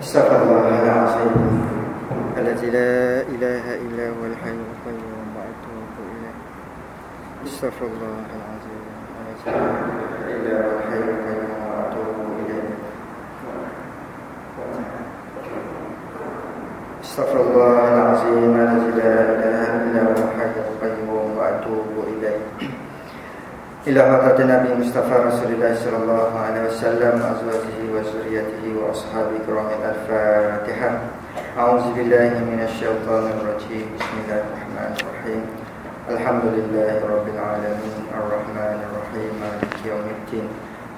Astaghfirullahaladzim Alladzi la ilaha illa huwal hayyul qayyum wa atubu ilaih. Astaghfirullahaladzim Alladzi la ilaha illa huwal hayyul qayyum wa atubu ilaih. Astaghfirullahaladzim Alladzi la ilaha illa huwal hayyul qayyum wa atubu ilaih. Ila hadratin Nabi Mustafa Rasulullah sallallahu alaihi wasallam, azwajihi wa zurriyyatihi wa ashabihi kiramil al-Fatihah. A'udzu billahi minasy syaithanir rajim. Bismillahirrahmanirrahim. Alhamdulillahirabbil alamin, arrahmanir rahim, maliki yaumiddin.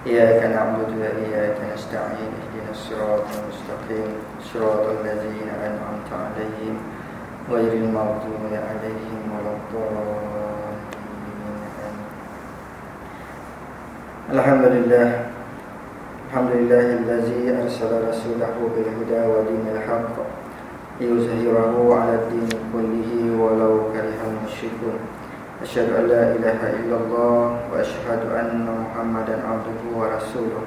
Iyyaka na'budu wa iyyaka nasta'in. Ihdinas siratal mustaqim, siratal ladzina an'amta 'alaihim ghairil maghdubi 'alaihim waladdallin. Alhamdulillah, alhamdulillahillazi arsala rasulahu bil huda wa dinil haqq liyuzhirahu 'ala ad-dini kullihi walau karihal musyrikun. Asyhadu an la ilaha illallah wa asyhadu anna Muhammadan 'abduhu wa rasuluh.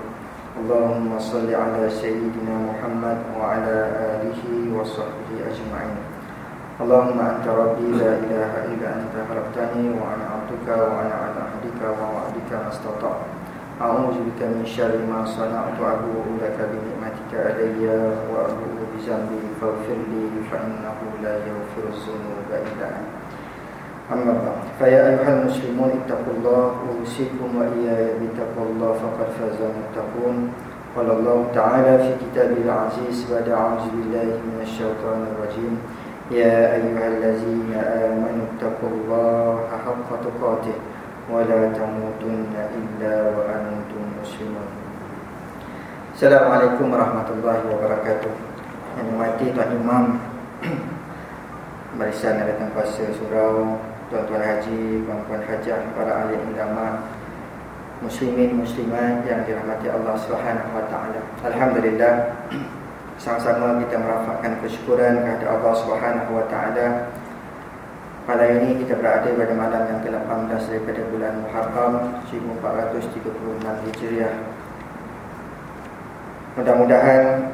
Allahumma shalli 'ala sayyidina Muhammad wa 'ala alihi wa sahbihi ajma'in. Allahumma anta rabbi la ilaha illa anta khalaqtani wa ana 'abduka wa ana 'ala ahdika wa wa'dika mastata'tu. A'udzu bika min syarri ma sana'tu, abu'u laka bi ni'matika alayya wa abu'u bi dzambi faghfir li fa innahu la yaghfiru dzunuba illa anta. Amma ba'd. Fa ya ayyuhal muslimun ittaqullaha usikum wa iyaya bi taqwallahi faqad faza muttaqun. Qala Allah ta'ala fi kitabil aziz wa a'udzu billahi minasy syaithanir rajim. Ya ayyuhallazina amanu ittaqullaha haqqa tuqatih wa la tamutunna illa wa antum muslimun. Assalamualaikum warahmatullahi wabarakatuh. Yang dimati Tuan Imam, barisan ada kuasa surau, tuan-tuan haji, puan-puan hajah, para ahli ulama, muslimin muslimat yang dirahmati Allah Subhanahu wa taala. Alhamdulillah, sama-sama kita merafakkan kesyukuran kepada Allah Subhanahu wa taala. Pada ini kita berada pada malam yang ke-18 daripada bulan Muharram 1436 Hijriah. Mudah-mudahan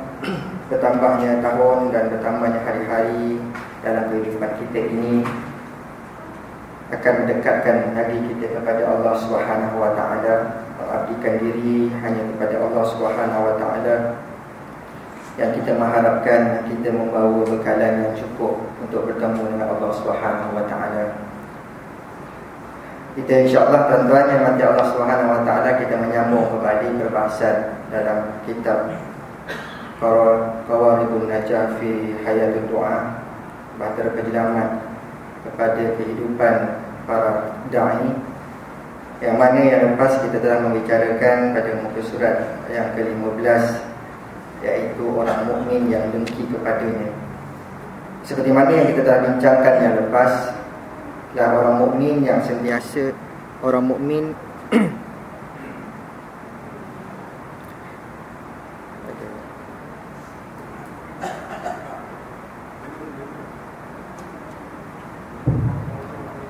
bertambahnya tahun dan bertambahnya hari-hari dalam kehidupan kita ini akan mendekatkan lagi kita kepada Allah Subhanahu wa taala, mengabdikan diri hanya kepada Allah Subhanahu wa taala. Yang kita mengharapkan kita membawa bekalan yang cukup untuk bertemu dengan Allah Subhanahu wa taala. Kita insya-Allah tuan-tuan yang mati Allah Subhanahu wa taala, kita menyambung kembali perbahasan dalam kitab Qawaidun Najah fi Hayatul Du'a, bahtera penyelamat kepada kehidupan para dai, yang mana yang lepas kita telah membicarakan pada muka surat yang ke-15, iaitu orang mukmin yang dengki kepadanya. Seperti mana yang kita telah bincangkan yang lepas, dan orang mukmin yang sentiasa, orang mukmin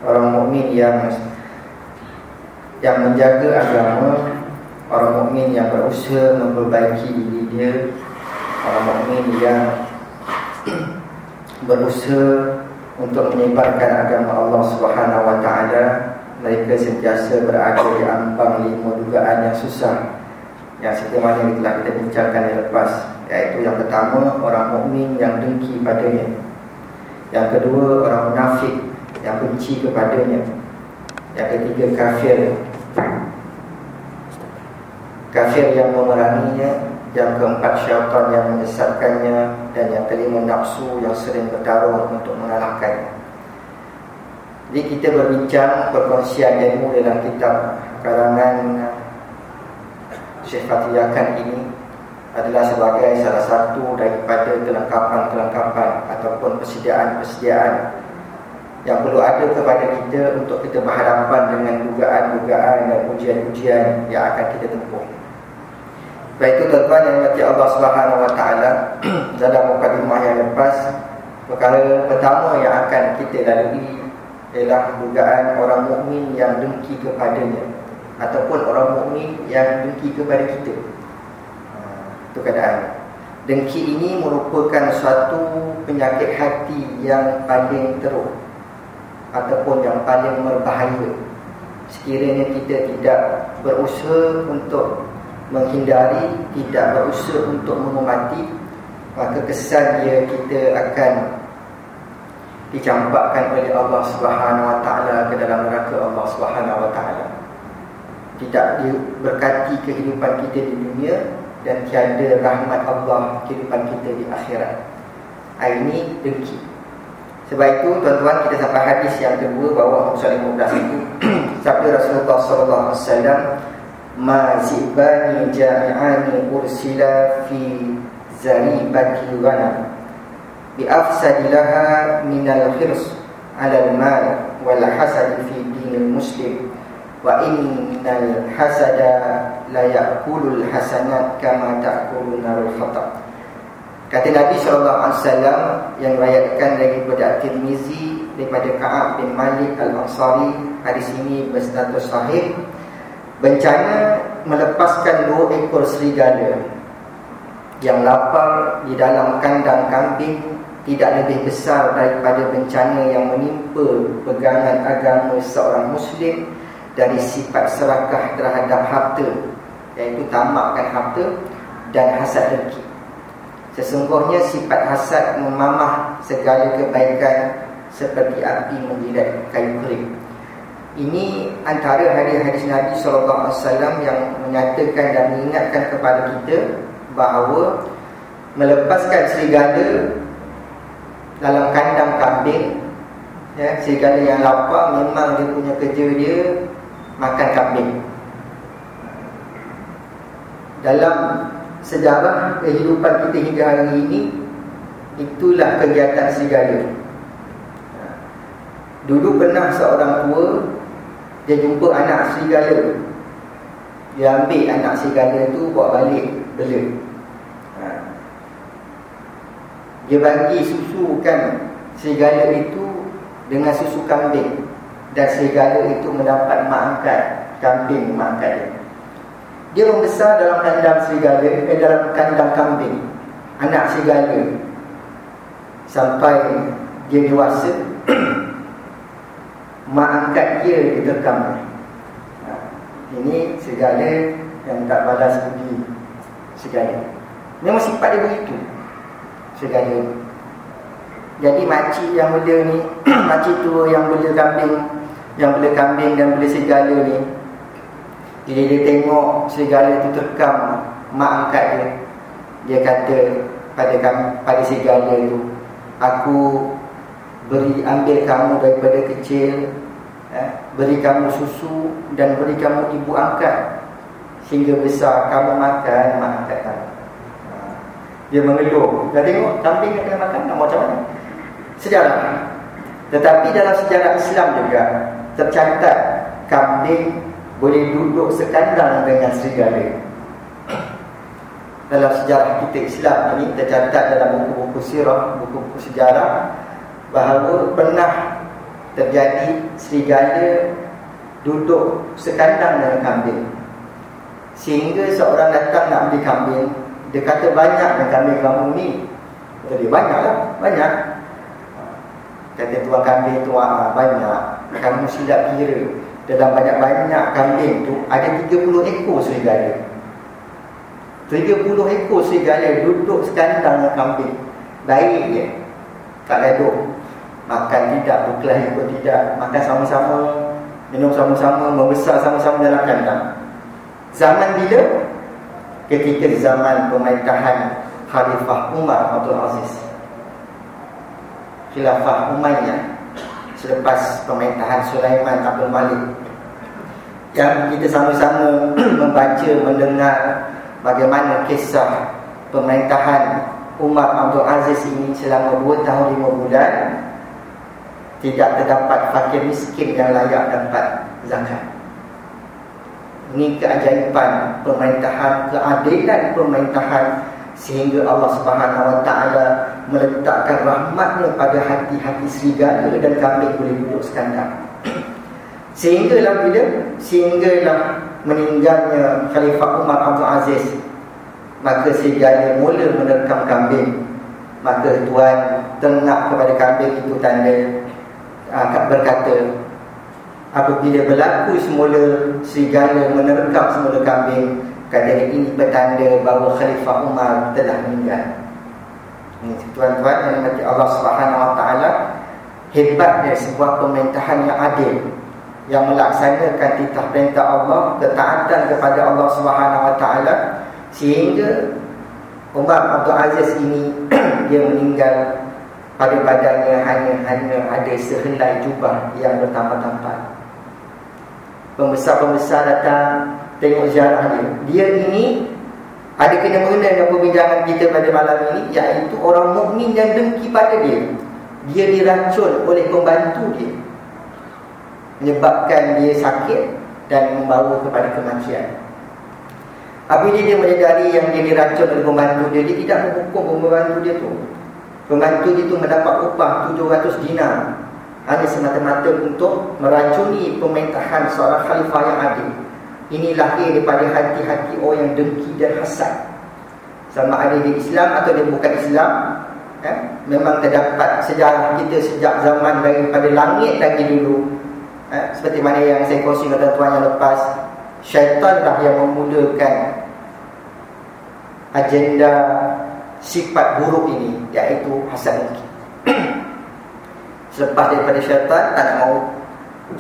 orang mukmin yang menjaga agama, orang mukmin yang berusaha memperbaiki diri dia, orang mukmin yang berusaha untuk menyebarkan agama Allah Subhanahu wa taala. Mereka sentiasa berada di ambang 5 dugaan yang susah, yang seperti mana yang telah kita bincangkan yang lepas, iaitu yang pertama, orang mukmin yang dengki padanya. Yang kedua, orang munafik yang benci kepadanya. Yang ketiga, kafir yang memeranginya. Yang keempat, syaitan yang menyesatkannya. Dan yang kelima, nafsu yang sering bertarung untuk mengalahkannya. Jadi kita berbincang perkongsian ilmu dalam kitab karangan Syekh Fathiyah Khan ini adalah sebagai salah satu daripada kelengkapan-kelengkapan ataupun persediaan-persediaan yang perlu ada kepada kita untuk kita berhadapan dengan dugaan-dugaan dan ujian-ujian yang akan kita tempuh. Baik itu tuan-tuan yang dirahmati Allah Subhanahu wa taala, dalam mukadimah yang lepas, perkara pertama yang akan kita lalui ialah dugaan orang mukmin yang dengki kepadanya ataupun orang mukmin yang dengki kepada kita. Itu keadaan. Dengki ini merupakan suatu penyakit hati yang paling teruk ataupun yang paling berbahaya. Sekiranya kita tidak berusaha untuk menghindari, tidak berusaha untuk mengubati, maka kesan dia kita akan dicampakkan oleh Allah Subhanahu Wa Taala ke dalam neraka Allah Subhanahu Wa Taala. Tidak diberkati kehidupan kita di dunia dan tiada rahmat Allah kehidupan kita di akhirat. Ini dengki. Sebab itu tuan-tuan, kita sampai hadis yang kedua bahawa Surah 15 itu sabda Rasulullah sallallahu alaihi wasallam, "Ma zibani jami'ani ursila fi zaribati ghanam bi afsadilaha minal hirs 'alal mal wal hasad fi dinil muslim wa innal hasada la ya'kulul hasanat kama ta'kulun narul khatab." Kata Nabi SAW yang riwayatkan daripada At-Tirmizi daripada Ka'ab bin Malik Al-Ansari, hadis ini berstatus sahih. Bencana melepaskan 2 ekor serigala yang lapar di dalam kandang kambing tidak lebih besar daripada bencana yang menimpa pegangan agama seorang Muslim dari sifat serakah terhadap harta, iaitu tamakkan harta dan hasad dengki. Sesungguhnya sifat hasad memamah segala kebaikan seperti api menjilat kayu kering. Ini antara hadis-hadis Nabi SAW yang menyatakan dan mengingatkan kepada kita bahawa melepaskan serigala dalam kandang kambing, serigala yang lapar memang dia punya kerja dia makan kambing. Dalam sejarah kehidupan kita hingga hari ini, itulah kegiatan serigala. Dulu pernah seorang tua, dia jumpa anak serigala. Dia ambil anak serigala tu bawa balik bela. Dia bagi susukan serigala itu dengan susu kambing, dan serigala itu mendapat mak angkat kambing, mak angkat dia. Dia membesar dalam kandang serigala, dalam kandang kambing, anak serigala, sampai dia dewasa. Mak angkat dia diterkam. Ini serigala yang tak balas budi serigala. Memang sifat dia begitu, serigala. Jadi makcik yang bela ni, makcik tua yang bela kambing dan bela serigala ni, bila dia tengok serigala tu terkam mak angkat dia, dia kata pada serigala tu, "Aku ambil kamu daripada kecil, beri kamu susu dan beri kamu ibu angkat, sehingga besar kamu makan mak angkat kamu." Dia mengeluh. Dah tengok kambing nak kena makan, nak macam mana? Sejarah. Tetapi dalam sejarah Islam juga tercatat kambing boleh duduk sekandang dengan serigala. Dalam sejarah kita Islam ini tercatat dalam buku-buku sirah, buku-buku sejarah, bahawa pernah terjadi serigala duduk sekandang dengan kambing, sehingga seorang datang nak beli kambing. Dia kata, "Banyak kan kambing kamu ni?" Kata dia, "Banyaklah, banyak." Kata tuan kambing tu, "Banyak. Kamu silap kira. Dalam banyak-banyak kambing tu ada 30 ekor serigala. 30 ekor serigala duduk sekandang dengan kambing. Baik je, tak gaduh. Makan tidak, berkelahi pun tidak. Makan sama-sama, minum sama-sama, membesar sama-sama dalam kandang." Zaman bila? Ketika zaman pemerintahan Khalifah Umar Abdul Aziz, Khilafah Umayyah, selepas pemerintahan Sulaiman Abdul Malik, yang kita sama-sama membaca, mendengar bagaimana kisah pemerintahan Umar Abdul Aziz ini selama 2 tahun 5 bulan. Tidak terdapat fakir miskin yang layak dapat zakat. Ini keajaiban pemerintahan, keadilan pemerintahan, sehingga Allah Subhanahu Wa Taala meletakkan rahmatnya pada hati-hati serigala dan kambing boleh duduk sekandang. Sehinggalah meninggalnya Khalifah Umar Abdul Aziz, maka si gala mula menerkam kambing. Maka tuan tengah kepada kambing itu tanda berkata, apabila berlaku semula serigala menerkam semula kambing, katanya ini petanda bahawa Khalifah Umar telah meninggal. Ini tuan-tuan yang dimati Allah Subhanahu Wa Taala, hebatnya sebuah pemerintahan yang adil, yang melaksanakan titah perintah Allah, ketaatan kepada Allah Subhanahu Wa Taala, sehingga Umar Abdul Aziz ini dia meninggal pada badannya hanya ada sehelai jubah yang bertampar-tampar. Pembesar-pembesar datang tengok ziarah dia. Dia ini ada kena-mengena dengan perbincangan kita pada malam ini, iaitu orang mukmin yang dengki pada dia. Dia diracun oleh pembantu dia, menyebabkan dia sakit dan membawa kepada kematian. Apabila dia menyedari yang dia diracun oleh pembantu dia, dia tidak menghukum pembantu dia tu. Pembantu dia tu mendapat upah 700 dinar hanya semata-mata untuk meracuni pemerintahan seorang khalifah yang adil. Ini lahir daripada hati-hati orang yang dengki dan hasad. Sama ada dia Islam atau dia bukan Islam, memang terdapat sejarah kita sejak zaman daripada langit lagi dulu. Seperti mana yang saya kongsi dengan tuan yang lepas, syaitanlah yang memulakan agenda sifat buruk ini, iaitu hasad dengki. Selepas daripada syaitan tak nak mau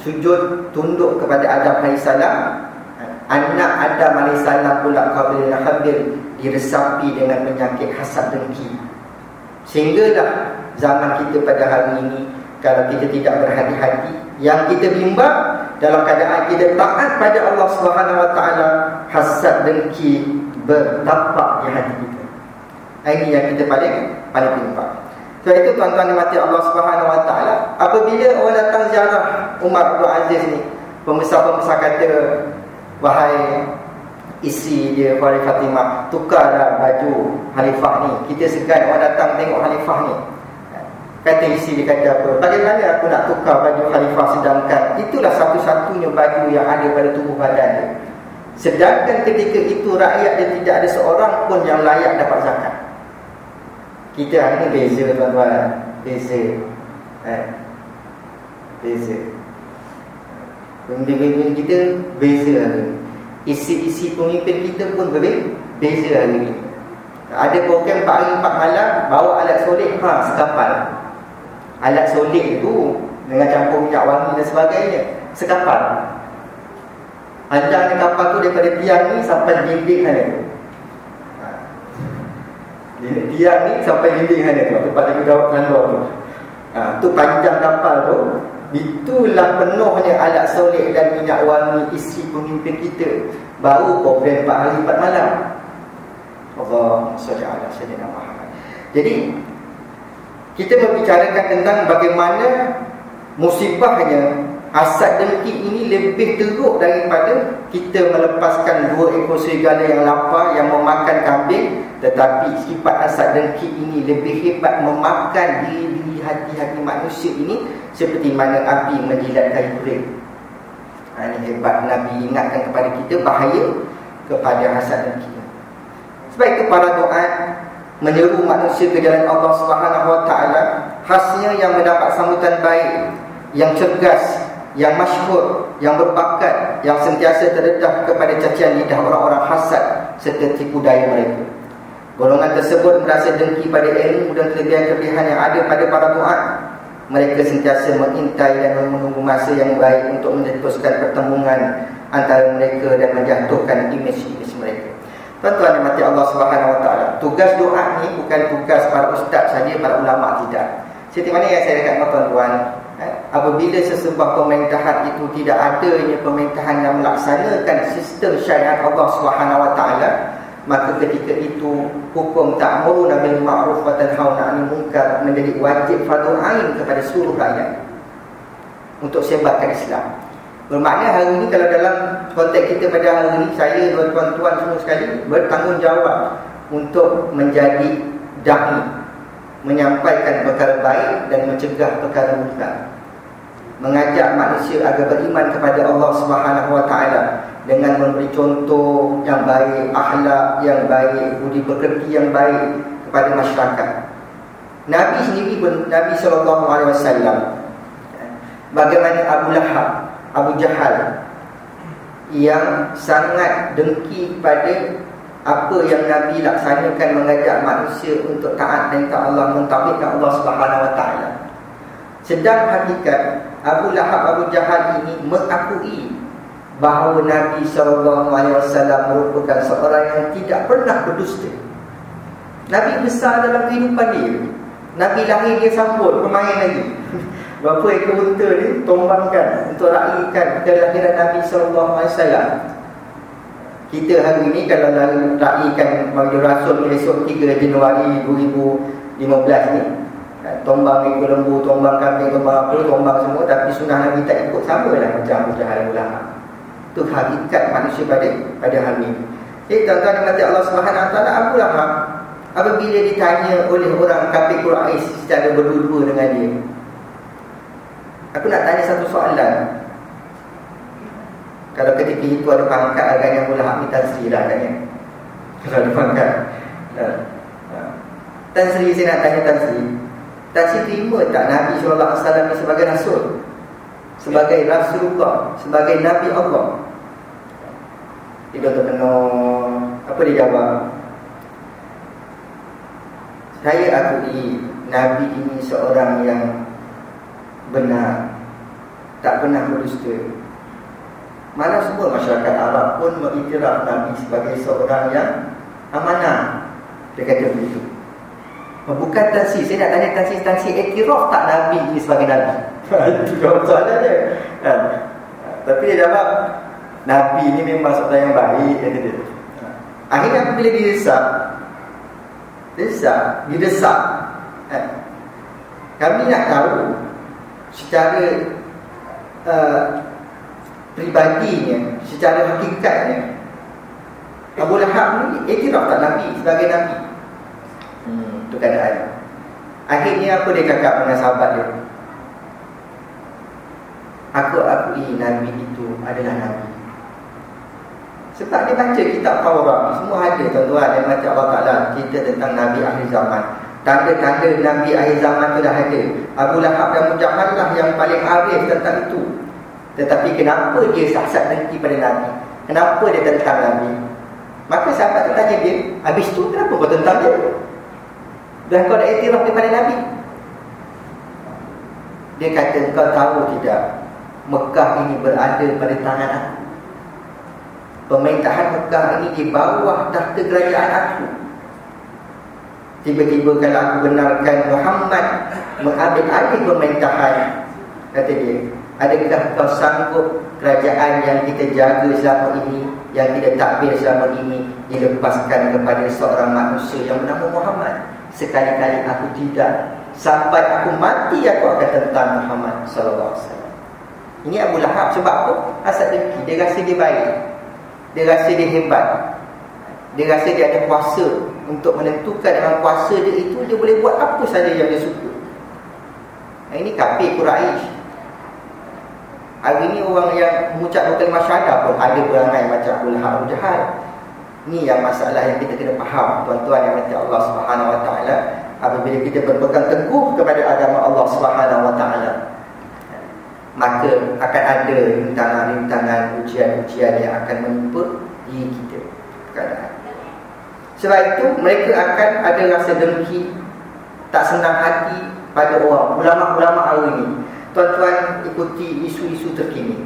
sujud tunduk kepada Adam AS, anak Adam AS pula Qabil dan Habil diresapi dengan penyakit hasad dengki. Sehinggalah zaman kita pada hari ini, kalau kita tidak berhati-hati, yang kita bimbang dalam keadaan kita taat pada Allah Subhanahu Wa Taala, hasad dengki bertapak di hati kita. Ini yang kita paling bimbang. Sebab itu tuan-tuan dimati Allah Subhanahu Wa Taala, apabila orang datang ziarah Umar Abdul Aziz ni, pembesar-pembesar kata, wahai isi dia Wali Fatimah, tukarlah baju khalifah ni, kita segan orang datang tengok khalifah ni. Kata isi dia kata apa, bagaimana aku nak tukar baju khalifah sedangkan itulah satu-satunya baju yang ada pada tubuh badan dia. Sedangkan ketika itu rakyat dia tidak ada seorang pun yang layak dapat zakat. Kita hari ni beza tuan-tuan, beza. Beza. Pemimpin kita beza hari ni. Isi-isi pemimpin kita pun beza hari ni. Ada program 4 hari 4 malam, bawa alat solid, sekapal. Alat solid itu dengan campur minyak wangi dan sebagainya, sekapal. Panjangnya kapal tu daripada tiang ni sampai dinding sana tu. Tiang ni sampai dinding sana tu, tempat dia duduk tanda tu. Tu panjang kapal tu. Itulah penuhnya alat solid dan minyak wangi isi pemimpin kita. Baru program 4 hari 4 malam. Allahumma shalli ala sayyidina Muhammad. Jadi kita membicarakan tentang bagaimana musibahnya hasad dengki ini lebih teruk daripada kita melepaskan 2 ekor serigala yang lapar yang memakan kambing. Tetapi sifat hasad dengki ini lebih hebat, memakan diri hati-hati manusia ini seperti mana api menjilat kayu kering. Ini hebat Nabi ingatkan kepada kita bahaya kepada hasad dengki. Sebab itu para doa menyeru manusia ke jalan Allah Subhanahu Wa Taala, khasnya yang mendapat sambutan baik, yang cergas, yang masyhur, yang berbakat, yang sentiasa terdedah kepada cacian lidah orang-orang hasad serta tipu daya mereka. Golongan tersebut merasa dengki pada ilmu dan kelebihan-kelebihan yang ada pada para doa. Mereka sentiasa mengintai dan menunggu masa yang baik untuk mencetuskan pertemuan antara mereka dan menjatuhkan imej-imej mereka. Tuan-tuan yang mati Allah Subhanahu Wa Taala, tugas doa ni bukan tugas para ustaz saja, para ulama tidak. Seperti mana yang saya katakan tuan-tuan, apabila sesebuah pemerintahan itu tidak adanya pemerintahan yang melaksanakan sistem syariat Allah Subhanahu Wa Taala, maka ketika itu hukum ta'muruna bil ma'ruf wa tanhauna 'anil munkar menjadi wajib fardu ain kepada seluruh rakyat untuk sebarkan Islam. Bermakna hari ini kalau dalam konteks kita pada hari ini, saya dan tuan-tuan semua sekali bertanggungjawab untuk menjadi da'i, menyampaikan perkara baik dan mencegah perkara munkar, mengajak manusia agar beriman kepada Allah Subhanahu Wa Taala dengan memberi contoh yang baik, akhlak yang baik, budi pekerti yang baik kepada masyarakat. Nabi sendiri pun, Nabi SAW, bagaimana Abu Lahab, Abu Jahal, yang sangat dengki pada apa yang Nabi laksanakan, mengajak manusia untuk taat dan taat Allah, mentauhidkan Allah Subhanahu Wa Taala. Sedang hakikat Abu Lahab, Abu Jahal ini mengakui bahawa Nabi SAW merupakan seorang yang tidak pernah berdusta. Nabi besar dalam kehidupan dia. Nabi lahir dia sambut pemain lagi. Berapa ekor unta ni tombangkan untuk raikan kelahiran Nabi SAW. Kita hari ni kalau raikan bagi Rasul esok 3 Januari 2015 ni, tombang ekor lembu, tombang kambing, tombang apa, tombang semua. Tapi sunnah Nabi tak ikut, sama lah macam Abu Jahal ulama. Itu hakikat manusia pada hari ini. Jadi tuan-tuan dimati Allah SWT, Abu Lahab apabila ditanya oleh orang kafir Quraisy secara berdua-dua dengan dia, aku nak tanya satu soalan. Kalau ketika itu ada pangkat agaknya Abu Lahab ni Tan Sri lah agaknya. Kalau ada pangkat Tan Sri, saya nak tanya Tan Sri, Tan Sri terima tak Nabi SAW ni sebagai Rasul, sebagai Rasulullah, sebagai Nabi Allah? Dia terkenal. Apa dia jawab? Saya akui Nabi ini seorang yang benar, tak pernah berdusta. Mana semua masyarakat Arab pun mengiktiraf Nabi sebagai seorang yang amanah. Dia kata begitu. Bukan Tan Sri, saya nak tanya Tan Sri iktiraf tak Nabi ini sebagai Nabi? Itu soalan dia. Tapi dia jawab, Nabi ini memang seorang yang baik, kata dia. Akhirnya apabila didesak, kami nak tahu secara pribadinya, secara hakikatnya, Abu Lahab ni iktiraf tak Nabi sebagai Nabi? Itu keadaan. Akhirnya apa dia cakap dengan sahabat dia? Aku akui Nabi itu adalah Nabi. Sebab dia baca kitab Taurat, semua ada tuan-tuan. Dia baca Allah Ta'ala cerita tentang Nabi akhir zaman. Tanda-tanda Nabi akhir zaman tu dah ada. Abu Lahab dan Abu Jahal lah yang paling arif tentang itu. Tetapi kenapa dia sasat dengki pada Nabi? Kenapa dia tentang Nabi? Maka sahabat tu tanya dia, habis tu kenapa kau tentang dia? Dan kau dah iktiraf kepada Nabi? Dia kata, kau tahu tidak, Mekah ini berada pada tangan aku. Pemerintahan Mekah ini di bawah tahta kerajaan aku. Tiba-tiba kalau aku benarkan Muhammad mengambil alih pemerintahan, kata dia, adakah kau sanggup kerajaan yang kita jaga selama ini, yang kita takbir selama ini, dilepaskan kepada seorang manusia yang bernama Muhammad? Sekali-kali aku tidak. Sampai aku mati aku akan tentang Muhammad SAW. Ini Abu Lahab. Sebab apa? Asal dengki. Dia rasa dia baik, dia rasa dia hebat, dia rasa dia ada kuasa untuk menentukan. Dengan kuasa dia itu, dia boleh buat apa saja yang dia suka. Ini kafir Quraisy. Hari ini orang yang mengucap kalimah syahadah pun ada perangai macam Abu Lahab, Abu Jahal. Ini yang masalah yang kita kena faham, tuan-tuan yang mati Allah Subhanahu Wa Taala. Apabila kita berpegang teguh kepada agama Allah Subhanahu Wa Taala, maka akan ada rintangan-rintangan, ujian-ujian yang akan menimpa diri kita. Sebab itu mereka akan ada rasa dengki, tak senang hati pada orang. Ulama-ulama hari ini, tuan-tuan ikuti isu-isu terkini.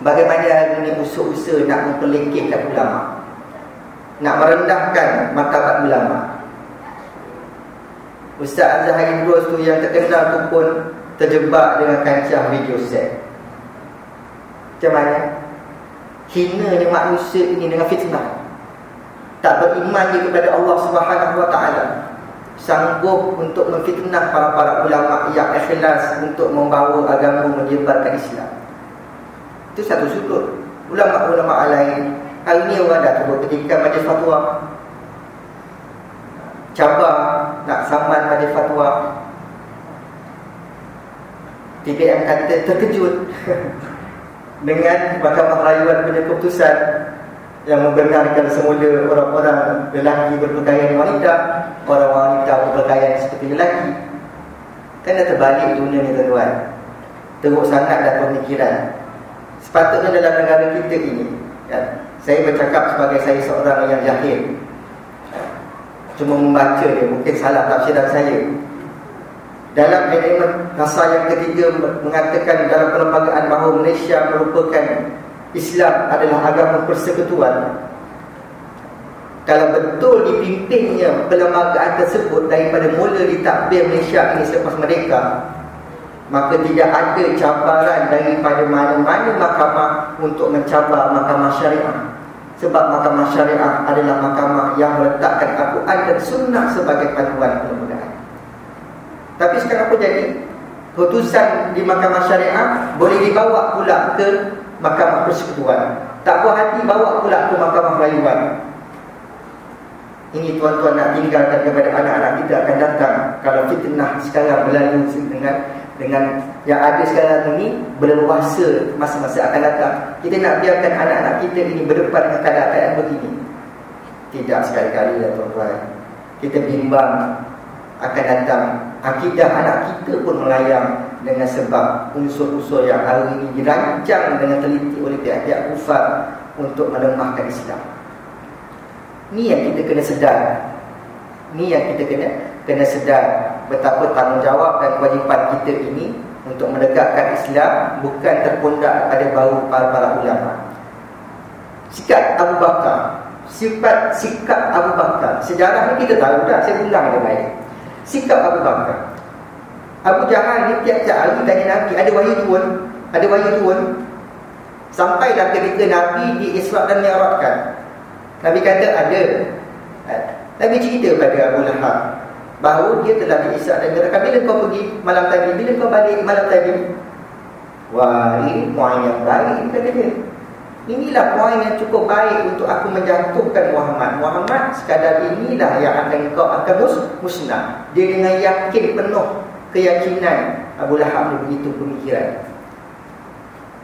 Bagaimana hari ini usaha-usaha nak memperlekehkan ulama, nak merendahkan martabat ulama. Ustaz Azhar Idrus tu yang terkenal tu pun terjebak dengan kancah video set. Macam mana? Hinanya manusia ini dengan fitnah. Tak beriman dia kepada Allah Subhanahu Wa Taala, sanggup untuk memfitnah para ulama yang ikhlas untuk membawa agama, menyebarkan Islam. Itu satu sudut. Ulama-ulama lain hari ni orang dah turut ketika majlis fatwa, cabar nak saman majlis fatwa. TBM kata terkejut dengan Mahkamah Rayuan punya keputusan yang membenarkan semula orang-orang lelaki berpakaian wanita, orang wanita berpakaian seperti lelaki. Kan dah terbalik dunia ni tuan-tuan. Teruk sangat dah pemikiran. Sepatutnya dalam negara kita ini, ya, saya bercakap sebagai saya seorang yang jahil, cuma membaca dia, mungkin salah tafsiran saya. Dalam elemen pasal yang ketiga mengatakan dalam perlembagaan bahawa Malaysia merupakan Islam adalah agama persekutuan. Kalau betul dipimpinnya perlembagaan tersebut daripada mula ditadbir Malaysia ini selepas merdeka, maka tidak ada cabaran daripada mana-mana mahkamah untuk mencabar mahkamah syariah. Sebab mahkamah syariah adalah mahkamah yang meletakkan Al-Quran dan Sunnah sebagai panduan perlembagaan. Tapi sekarang apa jadi? Keputusan di mahkamah syariah boleh dibawa pula ke mahkamah persekutuan. Tak puas hati bawa pula ke mahkamah rayuan. Ini tuan-tuan nak tinggalkan kepada anak-anak kita akan datang. Kalau fitnah sekarang berlalu dengan yang ada sekarang ini berleluasa masa-masa akan datang, kita nak biarkan anak-anak kita ini berdepan dengan keadaan begini? Tidak, sekali-kali lah tuan-tuan. Kita bimbang akan datang akidah anak kita pun melayang dengan sebab unsur-unsur yang hari ini dirancang dengan teliti oleh pihak-pihak kufar untuk melemahkan Islam. Ni yang kita kena sedar. Ni yang kita kena sedar betapa tanggungjawab dan kewajipan kita ini untuk menegakkan Islam bukan terpundak pada bahu para ulama. Sikap Abu Bakar, sikap Abu Bakar, sejarah ni kita tahu dah, saya ulang dia baik. Sikap Abu Bakar, Abu Jahal ni tiap-tiap hari tanya Nabi, ada wahyu turun. Sampailah ketika Nabi di Isra' dan Mi'rajkan, Nabi kata ada. Nabi cerita pada Abu Lahab bahawa dia telah di Isra' dan Mi'rajkan. Bila kau pergi malam tadi, bila kau balik malam tadi? Wah, ini poin yang baik, kata dia. Inilah poin yang cukup baik untuk aku menjatuhkan Muhammad sekadar inilah yang kau akan musnah. Dia dengan yakin penuh, keyakinan Abu Lahab ni begitu pemikiran.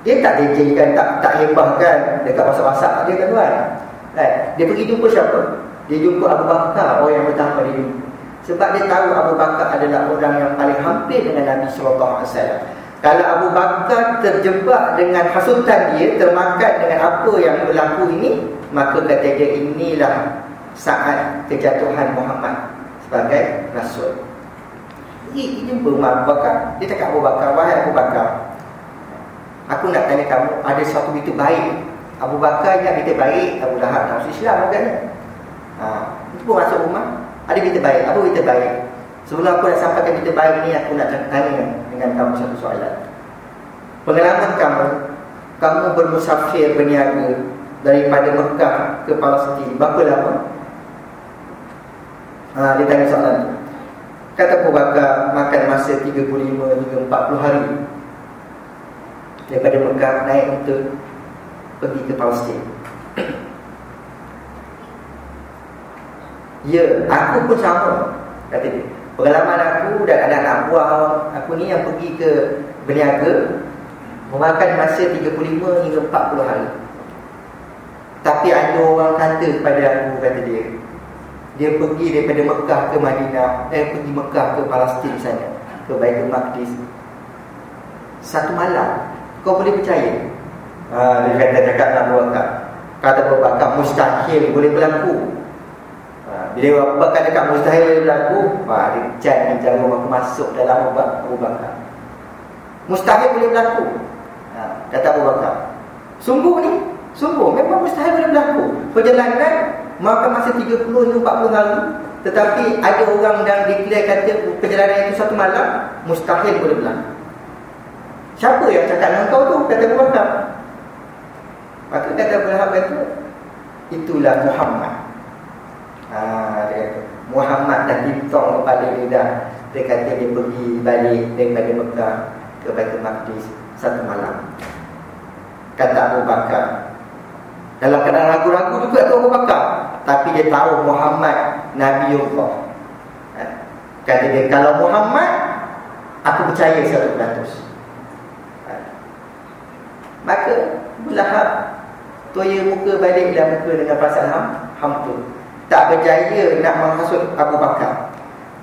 Dia tak lejehkan, tak hebahkan dekat masak-masak dia kan tuan. Dia pergi jumpa siapa? Dia jumpa Abu Bakar, orang yang pertama dia jumpa. Sebab dia tahu Abu Bakar adalah orang yang paling hampir dengan Nabi SAW. Kalau Abu Bakar terjebak dengan hasutan dia, termakan dengan apa yang berlaku ini, maka kata dia inilah saat kejatuhan Muhammad sebagai Rasul. Dia jumpa Abu Bakar. Dia cakap Abu Bakar, wahai Abu Bakar, aku nak tanya kamu, ada sesuatu berita baik. Abu Bakar ingat berita baik, Abu Lahab tak masuk Islam agaknya. Itu pun masuk rumah, ada berita baik. Apa berita baik? Sebelum aku nak sampaikan berita baik ni, aku nak tanya dengan kamu satu soalan. Pengalaman kamu bermusafir berniaga daripada Mekah ke Palestin berapa lama? Dia tanya soalan tu. Kata Abu Bakar, makan masa 35 hingga 40 hari daripada Mekah naik untuk pergi ke Palestin. Ya, aku pun sama, kata dia. Pengalaman aku dan anak-anak buah aku ni yang pergi ke berniaga memakan masa 35 hingga 40 hari. Tapi ada orang kata kepada aku, kata dia pergi daripada Mekah ke Madinah, pergi Mekah ke Palestin sana, ke Baitul Maqdis, 1 malam. Kau boleh percaya? Dia cakap Abu Bakar. Kata Abu Bakar, mustahil boleh berlaku. Bila Abu Bakar cakap mustahil boleh berlaku, dia jangan jarum aku masuk dalam Abu Bakar. Mustahil boleh berlaku. Kata Abu Bakar, sungguh ni, sungguh memang mustahil boleh berlaku. Perjalanan makan masa 30 hingga 40 hari, tetapi ada orang yang declare kata perjalanan itu 1 malam, mustahil boleh berlaku. Siapa yang cakap dengan kau tu? Kata Abu Bakar. Maka kata Abu Lahab kata, itulah Muhammad. Dia kata, Muhammad dah ditong kepala dia dah. Dia kata dia pergi balik daripada Mekah ke Baitul Maqdis 1 malam. Kata Abu Bakar, dalam keadaan ragu-ragu juga tu Abu Bakar, tapi dia tahu Muhammad Nabiullah. Kata dia, kalau Muhammad, aku percaya 100%. Maka Lahab toya muka baliklah muka dengan perasaan hampa, tak berjaya nak menghasut Abu Bakar.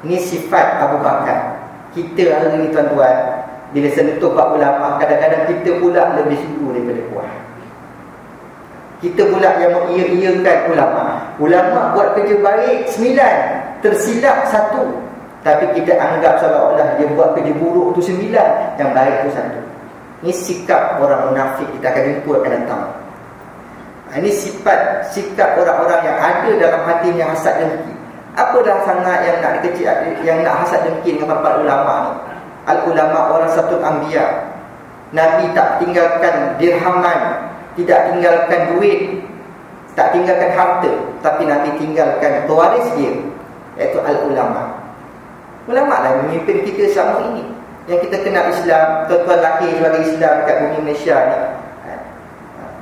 Ini sifat Abu Bakar. Kita hari ni tuan-tuan, bila sentuh bab ulama, kadang-kadang kita pula lebih suku daripada puan. Kita pula yang mengiya-iyakan ulama. Ulama buat kerja baik 9, tersilap 1. Tapi kita anggap seolah-olah dia buat kerja buruk tu 9, yang baik tu 1. Ini sikap orang munafik, kita akan jumpa akan datang. Ini sikap orang-orang yang ada dalam hatinya hasad dengki. Apa dah sangat yang nak dikecil, yang nak hasad dengki dengan para ulama ni? Al-ulama warasatul anbiya. Nabi tak tinggalkan dirhaman, tidak tinggalkan duit, tak tinggalkan harta, tapi Nabi tinggalkan pewaris dia, iaitu al-ulama. Ulama lah memimpin kita selama ini. Yang kita kenal Islam, tuan-tuan lahir sebagai Islam kat bumi Malaysia ni,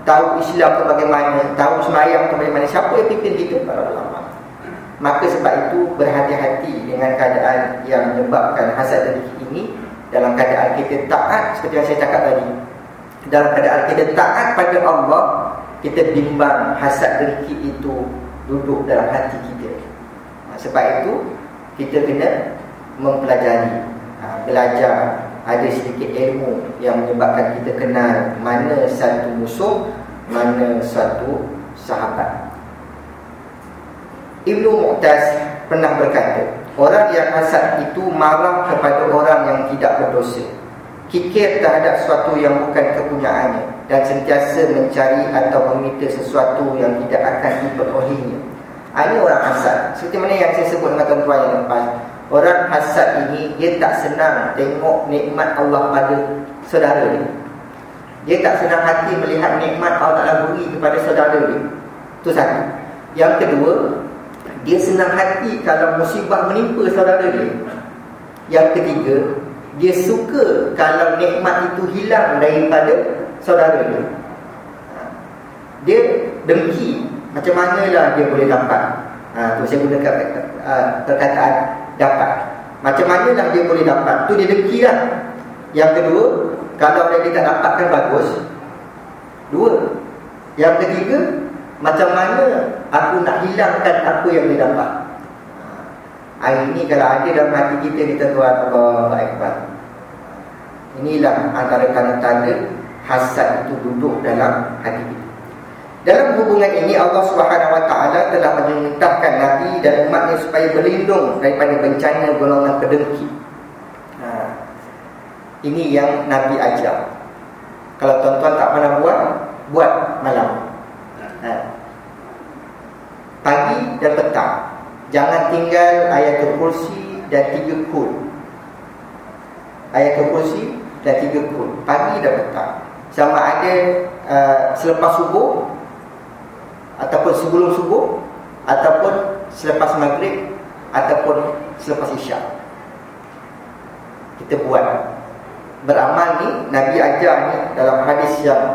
tahu Islam tu bagaimana, tahu semayang tu bagaimana, siapa yang pimpin kita? Para ulama. Maka sebab itu berhati-hati dengan keadaan yang menyebabkan hasad dengki ini. Dalam keadaan kita taat, seperti yang saya cakap tadi, dalam keadaan kita taat pada Allah, kita bimbang hasad dengki itu duduk dalam hati kita. Sebab itu kita kena mempelajari, belajar, ada sedikit ilmu yang menyebabkan kita kenal mana satu musuh, mana satu sahabat. Ibnu Mu'taz pernah berkata, orang yang hasad itu marah kepada orang yang tidak berdosa, kikir terhadap sesuatu yang bukan kepunyaannya, dan sentiasa mencari atau meminta sesuatu yang tidak akan diperolehinya. Ini orang hasad. Seperti mana yang saya sebut dengan tuan-tuan yang lepas, orang hasad ini dia tak senang tengok nikmat Allah pada saudara dia. Dia tak senang hati melihat nikmat Allah Ta'ala beri kepada saudara dia. Itu satu. Yang kedua, dia senang hati kalau musibah menimpa saudara dia. Yang ketiga, dia suka kalau nikmat itu hilang daripada saudara dia. Dia dengki macam manalah dia boleh dapat. Tu saya gunakan perkataan dapat. Macam manalah dia boleh dapat, tu dia dengki lah. Yang kedua, kalau dia tak dapatkan bagus. Dua. Yang ketiga, macam mana aku nak hilangkan apa yang dia dapat. Ini kalau ada dalam hati kita, kita tuan Allah Akbar. Inilah antara tanda-tanda hasad itu duduk dalam hati kita. Dalam hubungan ini, Allah SWT telah memerintahkan Nabi dan umatnya supaya berlindung daripada bencana golongan pedengki. Ini yang Nabi ajar. Kalau tuan-tuan tak pernah buat malam, pagi dan petang. Jangan tinggal ayatul kursi dan 3 kul. Ayatul kursi dan 3 kul, pagi dan petang. Sama ada selepas subuh, ataupun sebelum subuh, ataupun selepas maghrib, ataupun selepas isyak. Kita buat. Beramal ni, Nabi ajar ni dalam hadis yang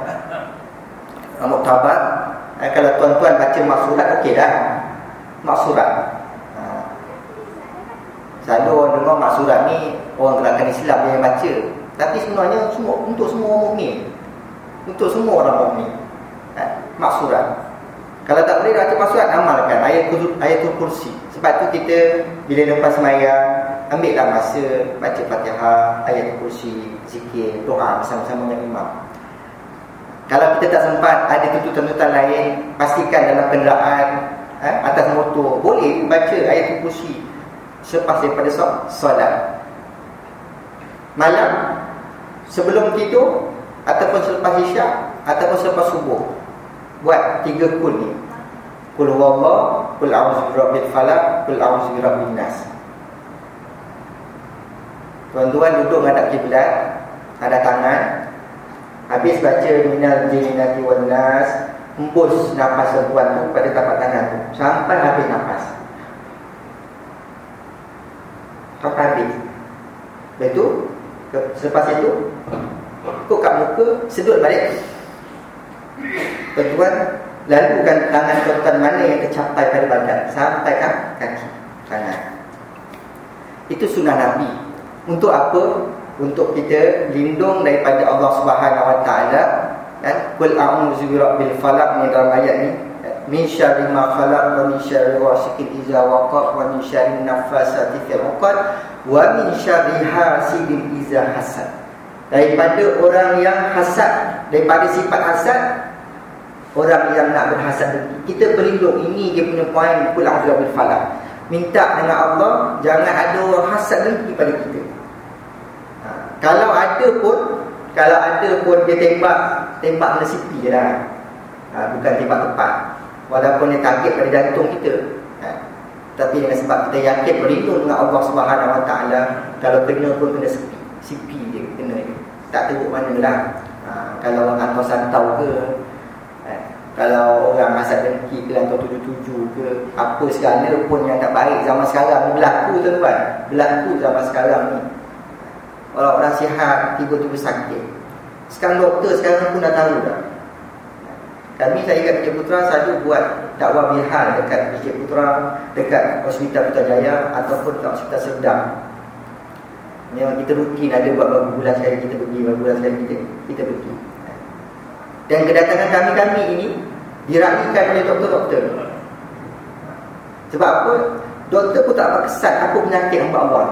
muktabar. Kalau tuan-tuan baca maksurat, okey dah. Maksurat. Selalu orang dengar maksurat ni orang gerakan Islam yang baca. Tapi sebenarnya untuk semua orang mukmin. Untuk semua orang mukmin. Maksurat. Kalau tak boleh baca maksurat, amalkan ayatul kursi. Sebab tu kita bila lepas sembahyang, ambillah masa baca Fatihah, ayatul kursi, zikir, doa bersama-sama dengan imam. Kalau kita tak sempat, ada tuntutan-tuntutan lain, pastikan dalam kenderaan, atas motor, boleh baca ayatul kursi selepas daripada solat. Malam, sebelum tidur, ataupun selepas isyak, ataupun selepas subuh, buat 3 kul ni. Kul huwallah, kul a'udzu birabbil falaq, kul a'udzu birabbin nas. Tuan-tuan duduk menghadap kiblat, ada tangan, habis baca minal jinnati wan nas, hembus nafas sebuan tu pada tapak tangan tu sampai habis nafas. Sampai habis. Lepas selepas itu kok kat muka, sedut balik. Tuan-tuan, lalukan tangan tuan-tuan mana yang tercapai pada badan sampai kaki tangan. Itu sunnah Nabi. Untuk apa? Untuk kita lindung daripada Allah Subhanahu Wa Taala qul a'udzu birabbil falaq ni dalam ayat ni, min syarri ma khalaq wa min syarri ghasiqin idza waqab wa min syarri naffasati fil 'uqad wa min syarri hasidin idza hasad. Daripada orang yang hasad, daripada sifat hasad, orang yang nak berhasad. Kita berlindung. Ini dia punya poin qul a'udzu birabbil falaq. Minta dengan Allah jangan ada orang hasad dengki pada kita. Kalau ada pun dia tembak kena sipi je lah. Bukan tembak tepat. Walaupun dia target pada jantung kita. Tapi dengan sebab kita yakin berlindung dengan Allah Subhanahu Wa Taala, kalau kena pun kena sipi dia, kena dia. Tak teruk mana lah. Kalau orang hantar santau ke, kalau orang hasad dengki ke, hantar 77 ke, apa segala pun yang tak baik zaman sekarang ni berlaku, tuan-tuan. Berlaku zaman sekarang ni. Orang-orang sihat tiba-tiba sakit. Sekarang doktor sekarang pun dah tahu dah. Kami saya kat Bukit Putra selalu buat dakwah bilhal dekat Bukit Putra, dekat Hospital Putrajaya ataupun dekat Hospital Serdang. Memang kita rutin ada buat beberapa bulan sekali kita pergi, beberapa bulan sekali kita pergi. Dan kedatangan kami ini diraihkan oleh doktor-doktor. Sebab apa? Doktor pun tak dapat kesan apa penyakit hamba Allah.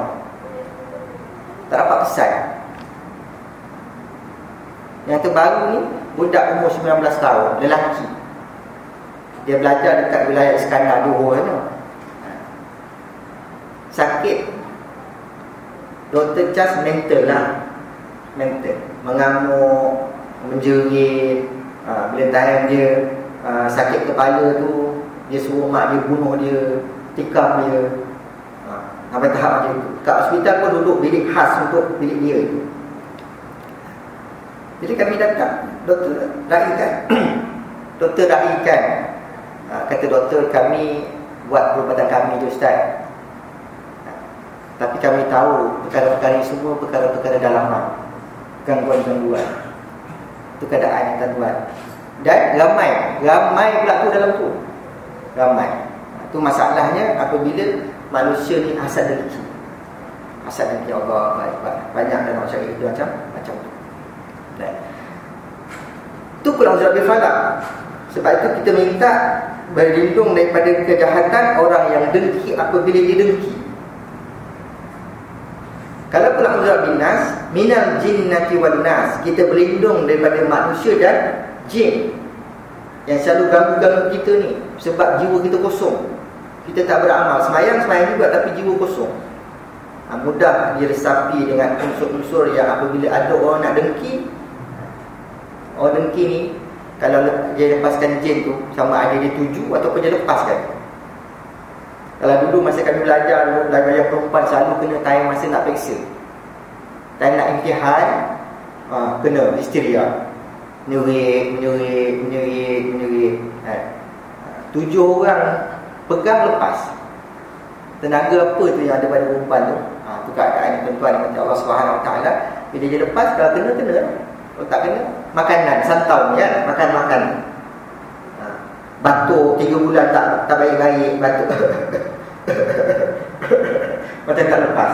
Tak dapat kesan. Yang terbaru ni budak umur 19 tahun, lelaki. Dia belajar dekat wilayah Iskandar Johor tu. Sakit. Doktor cas mental lah. Mental. Mengamuk, menjerit. Bila time dia sakit kepala tu, dia suruh mak dia bunuh dia, tikam dia. Sampai tahap macam itu. Kat hospital pun duduk bilik khas untuk bilik dia itu. Jadi kami datang, doktor raikan. Doktor raikan. Kata doktor, kami buat perubatan kami tu Ustaz. Tapi kami tahu perkara-perkara ini semua perkara-perkara dalaman, gangguan-gangguan. Itu keadaan yang tuan-tuan. Dan ramai pula tu dalam tu. Ramai. Itu masalahnya apabila manusia ni hasad dengki. Hasad dengki Allah banyak dalam masyarakat itu macam tu. Dan itu Qul a'udzu birabbil falaq. Sebab itu kita minta berlindung daripada kejahatan orang yang dengki apabila dia dengki. Kalau Qul a'udzu birabbin nas minal jinnati wan nas, kita berlindung daripada manusia dan jin yang selalu ganggu-ganggu kita ni. Sebab jiwa kita kosong, kita tak beramal. Semayang juga tapi jiwa kosong. Mudah diresapi dengan unsur-unsur yang apabila ada orang nak dengki. Orang dengki ni, kalau dia lepaskan jin tu, sama ada dia tuju ataupun dia lepaskan. Kalau dulu masa kami belajar perempuan selalu kena time masa nak periksa, time nak imtihan, kena histeria, menyerit. 7 orang pegang lepas. Tenaga apa tu yang ada pada perempuan tu? Tu keadaan tuan-tuan yang Allah Subhanahu Wa Taala. Bila dia lepas, kalau kena. Kalau tak kena, makanan santau ni kan, makan. Batuk 3 bulan tak baik-baik, batuk. Macam tak lepas.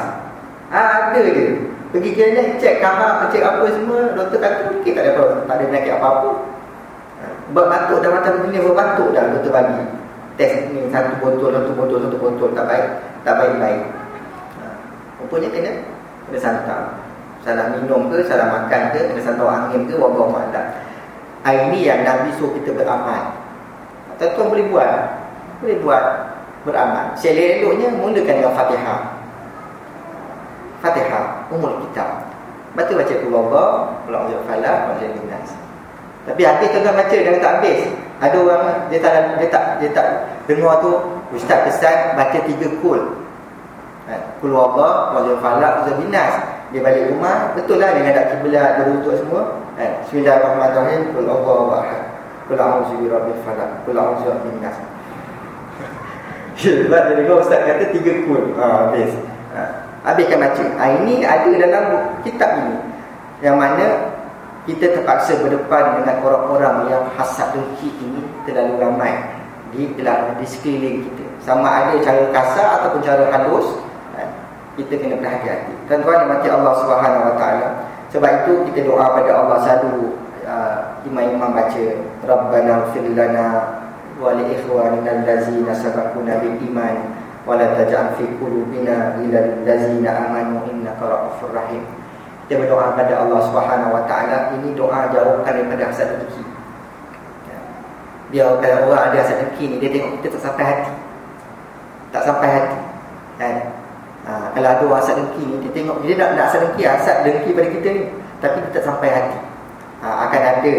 Ada dia. Pergi klinik, cek kahak, cek apa semua, doktor kata okey, tak ada penyakit apa-apa. Batuk dah macam ni, batuk dah doktor bagi. Test ni satu botol tak baik-baik. Rupanya kena santau. Salah minum ke, salah makan ke, kena santau angin ke, wallahu a'lam. Ini yang Nabi suruh kita beramal. Tuan-tuan boleh buat beramal. Seleloknya mulakan dengan Fatihah, umul kitab. Baca Qul a'udzu falaq, baca nas. Tapi habis tuan-tuan baca jangan tak habis. Ada orang dia tak dengar tu, ustaz pesan baca 3 qul. Qul a'udzu falaq, baca nas. Dia balik rumah, betul lah dia ngadap kiblat, berwuduk semua. Bismillahirrahmanirrahim. Qul huwallahu ahad. Qul a'udzu birabbil falaq. Qul a'udzu birabbin nas. Sebab jadi ustaz kata 3 qul. Habis. Habiskan baca. Ini ada dalam kitab ini, yang mana kita terpaksa berdepan dengan orang-orang yang hasad dengki ini terlalu ramai di sekeliling kita. Sama ada cara kasar ataupun cara halus, kita kena berhati-hati. Tuan-tuan yang mati Allah Subhanahu Wa Taala. Sebab itu kita doa pada Allah selalu imam-imam baca Rabbana ighfir lana wa li ikhwanina allazina sabaquna bil iman wa la taj'al fi qulubina ghillan lil ladzina amanu innaka ra'ufur rahim. Kita berdoa kepada Allah Subhanahu wa taala. Ini doa jauhkan daripada hasad dengki. Dia kalau orang ada hasad dengki ni, dia tengok kita tak sampai hati. Tak sampai hati. Kan? Kalau ada orang hasad dengki ni, dia tengok dia nak hasad dengki pada kita ni, tapi dia tak sampai hati. Akan ada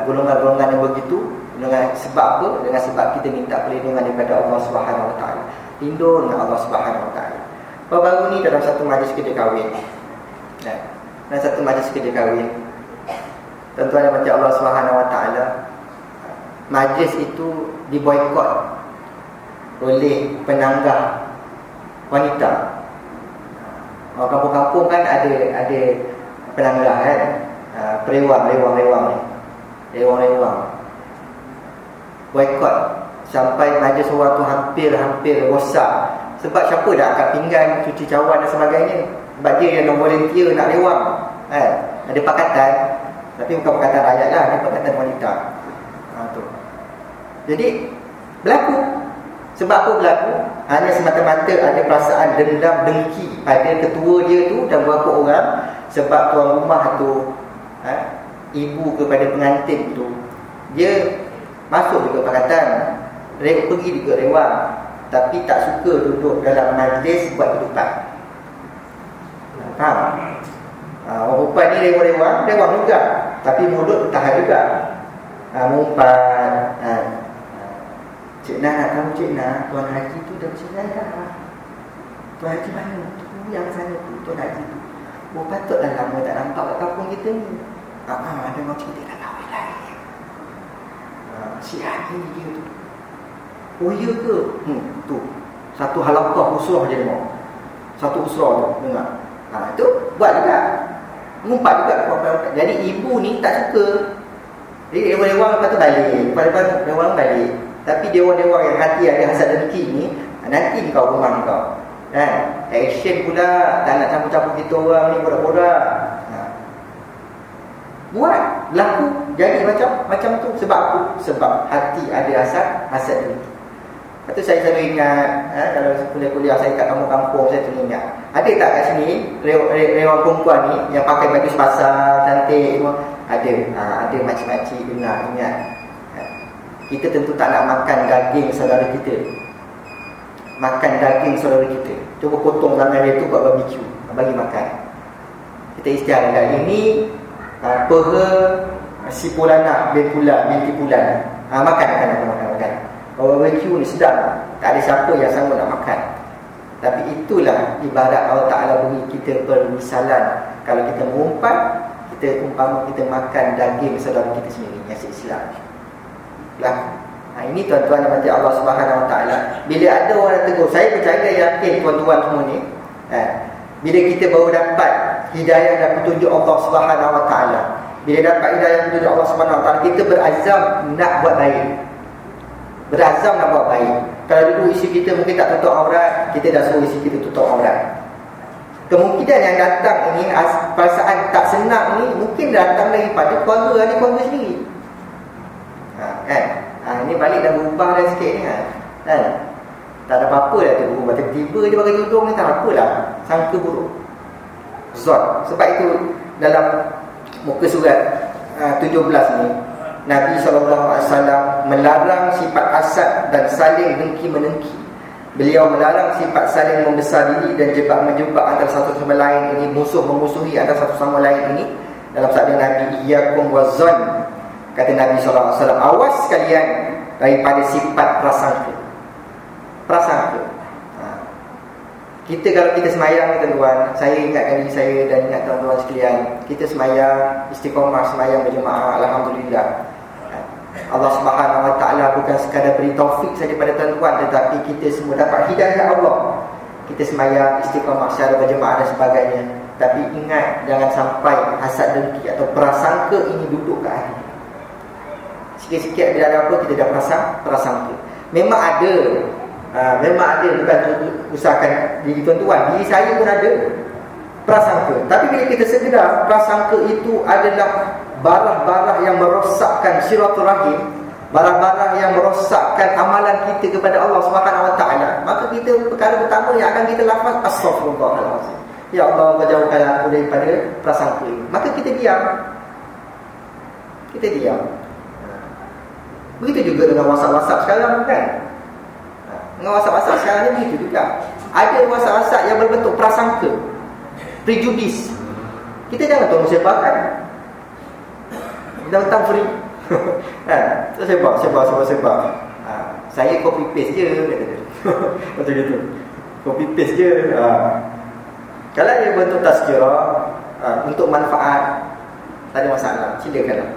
golongan-golongan yang begitu. Dengan sebab apa? Dengan sebab kita minta perlindungan daripada Allah Subhanahu wa taala. Lindung dengan Allah Subhanahu wa taala. Baru-baru ni dalam satu majlis kerja kahwin. Dalam satu majlis kerja kahwin, tuan-tuan yang macam Allah Subhanahu wa taala, majlis itu diboikot oleh penanggah wanita. Orang kampung-kampung kan ada penanggah kan, rewang-rewang. Boikot sampai majlis orang tu hampir rosak. Sebab siapa dah angkat pinggan, cuci cawan dan sebagainya. Sebab dia yang volunteer nak rewang. Ada pakatan, tapi bukan pakatan rakyat lah, ada pakatan wanita. Tu. Jadi berlaku. Sebab apa berlaku? Hanya semata-mata ada perasaan dendam, dengki pada ketua dia tu dan beberapa orang. Sebab tuan rumah tu, ibu kepada pengantin tu, dia masuk juga pakatan, pergi juga rewang, tapi tak suka duduk dalam majlis buat kedudukan. Faham? Orang perempuan ni rewang juga, tapi mulut tahan juga. Mumpat. Cik Nah, nak tahu Cik Nah, Tuan Haji tu dah bercerai dah. Tuan Haji mana? Tu yang sana tu, Tuan Haji tu. Patutlah lama tak nampak kat kampung kita ni. Ada orang cerita dah kahwin lagi. Si Haji ni dia tu. Oh iya ke? Tu. Satu halaqah usrah je tengok. Satu usrah tu, dengar. Tu buat juga. Ngumpat juga. Jadi ibu ni tak suka. Jadi rewang lepas tu balik. Lepas rewang balik. Tapi dewan-dewan yang hati ada hasad dengki ni, nanti kau rumah kau. Action pula, tak nak campur-campur kita orang ni borak-borak. Buat, laku, jadi macam tu. Sebab apa? Sebab hati ada hasad dengki. Lepas tu saya selalu ingat, kalau kuliah-kuliah saya kat kampung-kampung, saya selalu ingat, ada tak kat sini rewang perempuan ni yang pakai baju sepasar, cantik semua? Ada makcik-makcik ingat. Kita tentu tak nak makan daging saudara kita. Cuba potong tangan dia tu buat barbecue, bagi makan. Kita istiadat ini peha si pulana binti pulan. Makan. Barbecue ni sedap. Tak ada siapa yang sanggup nak makan. Tapi itulah ibarat Allah Ta'ala beri kita permisalan. Kalau kita mengumpat, kita umpama kita makan daging saudara kita sendiri yang Islam. Ini tuan-tuan yang mati Allah Subhanahu wa taala. Bila ada orang tegur, saya percaya yakin tuan-tuan semua ni, bila kita baru dapat hidayah dan petunjuk Allah Subhanahu wa taala, bila dapat hidayah dan petunjuk Allah Subhanahu wa taala, kita berazam nak buat baik. Kalau dulu isi kita mungkin tak tutup aurat, kita dah suruh isi kita tutup aurat. Kemungkinan yang datang ini, perasaan tak senang ni mungkin datang daripada keluarga sendiri. Ini balik dah berubah dah sikit ni kan. Tak ada apa-apa dah tu berubah. Tiba-tiba dia pakai tudung ni tak apalah. Sangka buruk. Zon. Sebab itu dalam muka surat 17 ni, Nabi SAW melarang sifat hasad dan saling dengki-menengki. Beliau melarang sifat saling membesar diri dan jebak-menjebak antara satu sama lain ini, musuh-memusuhi antara satu sama lain ini. Dalam sabda Nabi, iyyakum wazan, kata Nabi SAW, awas kalian daripada sifat prasangka. Kita kalau kita semayang, tuan-tuan, saya ingatkan diri saya dan ingat tuan-tuan sekalian, kita semayang istiqamah, semayang berjemaah, alhamdulillah. Allah Subhanahu wa taala bukan sekadar beri taufik saja pada tuan-tuan, tetapi kita semua dapat hidayah Allah. Kita semayang istiqamah secara berjemaah dan sebagainya. Tapi ingat, jangan sampai hasad dengki atau prasangka ini duduk kat hati. Sikit-sikit bila ada apa, kita dah prasangka. Memang ada, bukan usahakan diri tuan-tuan, diri saya pun ada prasangka. Tapi bila kita sedar prasangka itu adalah barang-barang yang merosakkan silaturahim, barang-barang yang merosakkan amalan kita kepada Allah Subhanahu Wa Taala, maka kita perkara pertama yang akan kita lafaz astaghfirullahalazim. Ya Allah, jauhkan aku daripada prasangka ini. Maka kita diam. Kita diam. Begitu juga dengan WhatsApp sekarang kan. Dengan WhatsApp sekarang ni begitu juga. Ada WhatsApp yang berbentuk prasangka, prejudis. Kita jangan tolong sebarkan. Datang free. Sebar. Saya copy paste je kata dia. Macam gitu. Copy paste je. Kalau dia bentuk tazkirah untuk manfaat, tak ada masalah, silakanlah.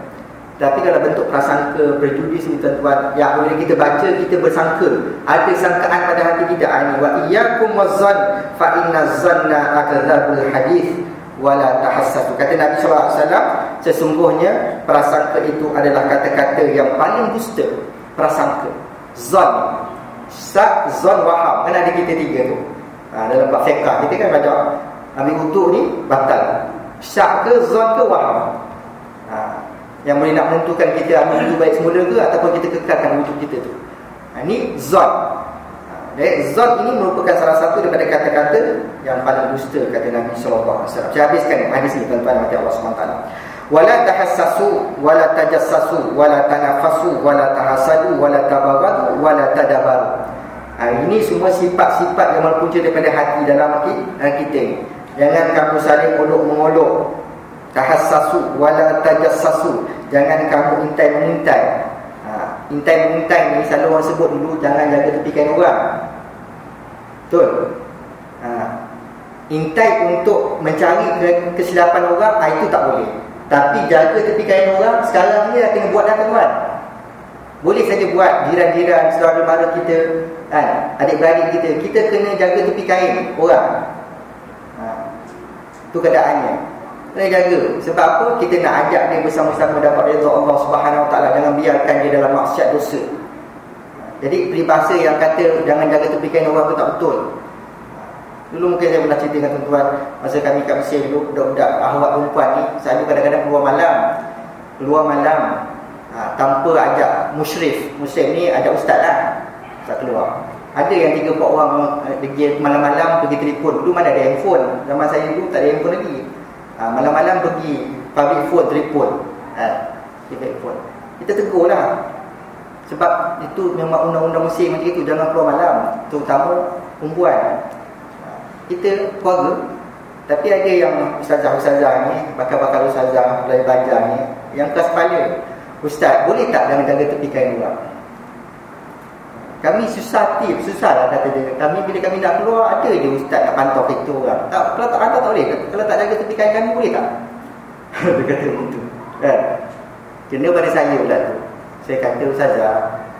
Tapi kalau bentuk prasangka, prejudis ni tuan-tuan, yang bila kita baca kita bersangka, ada sangkaan pada hati kita, ini wa iyyakum wazzan fa inna zanna akdzabul hadis wala tahassasu. Kata Nabi sallallahu alaihi wasallam, sesungguhnya prasangka itu adalah kata-kata yang paling dusta. Prasangka, zan, zan waham, kan ada kita tiga tu. Dalam bab fiqh kita kan baca ambil wudu ni batal. Syak ke zon ke waham. Yang boleh nak menentukan kita ambil wudu baik semula ke ataupun kita kekalkan wudu kita tu. Ni zon. Jadi zon ini merupakan salah satu daripada kata-kata yang paling dusta, kata Nabi sallallahu alaihi wasallam. Saya habiskan hadis ni tuan-tuan mati Allah Subhanahu taala. Wala tahassasu wala tajassasu wala tanafasu wala tahasadu wala tabaghadu wala tadabaru. Ini semua sifat-sifat yang berpunca daripada hati dalam kita. Jangan kamu saling olok-mengolok. Tahassasu wala tajassasu. Jangan kamu intai-mengintai. Intai-mengintai ni selalu orang sebut dulu, jangan jaga tepi kain orang. Betul? Intai untuk mencari kesilapan orang, itu tak boleh. Tapi jaga tepi kain orang, sekarang ni dah kena buat dah tuan. Boleh saja buat jiran-jiran, saudara mara kita, adik-beradik kita kena jaga tepi kain orang. Itu keadaannya. Kena jaga. Sebab apa? Kita nak ajak dia bersama-sama dapat redha Allah Subhanahu Wa Taala. Jangan biarkan dia dalam maksiat dosa. Jadi peribahasa yang kata jangan jaga tepi kain orang itu tak betul. Dulu mungkin saya pernah cerita dengan tuan-tuan, masa kami kat Mesir dulu, budak-budak ahwat perempuan ni selalu kadang-kadang keluar malam tanpa ajak musyrif. Musyrif ni ajak ustaz lah, tak keluar. Ada yang 3-4 orang pergi malam-malam pergi telefon. Dulu mana ada handphone, zaman saya dulu tak ada handphone lagi. Malam-malam pergi public phone telefon. Telefon. Kita tegur lah. Sebab itu memang undang-undang Mesir macam itu, jangan keluar malam, terutama perempuan. Kita keluarga. Tapi ada yang ustazah-ustazah ni, bakal-bakal ustazah Melayu Banjar ni, yang keras kepala. Ustaz, boleh tak jangan jaga tepi kain orang? Kami susah lah kata dia. Bila kami nak keluar, ada je ustaz nak pantau kereta orang. Kalau tak pantau tak boleh. Kalau tak jaga tepi kain kami, boleh tak? Dia kata begitu. Kena pada saya pula tu. Saya kata, ustazah,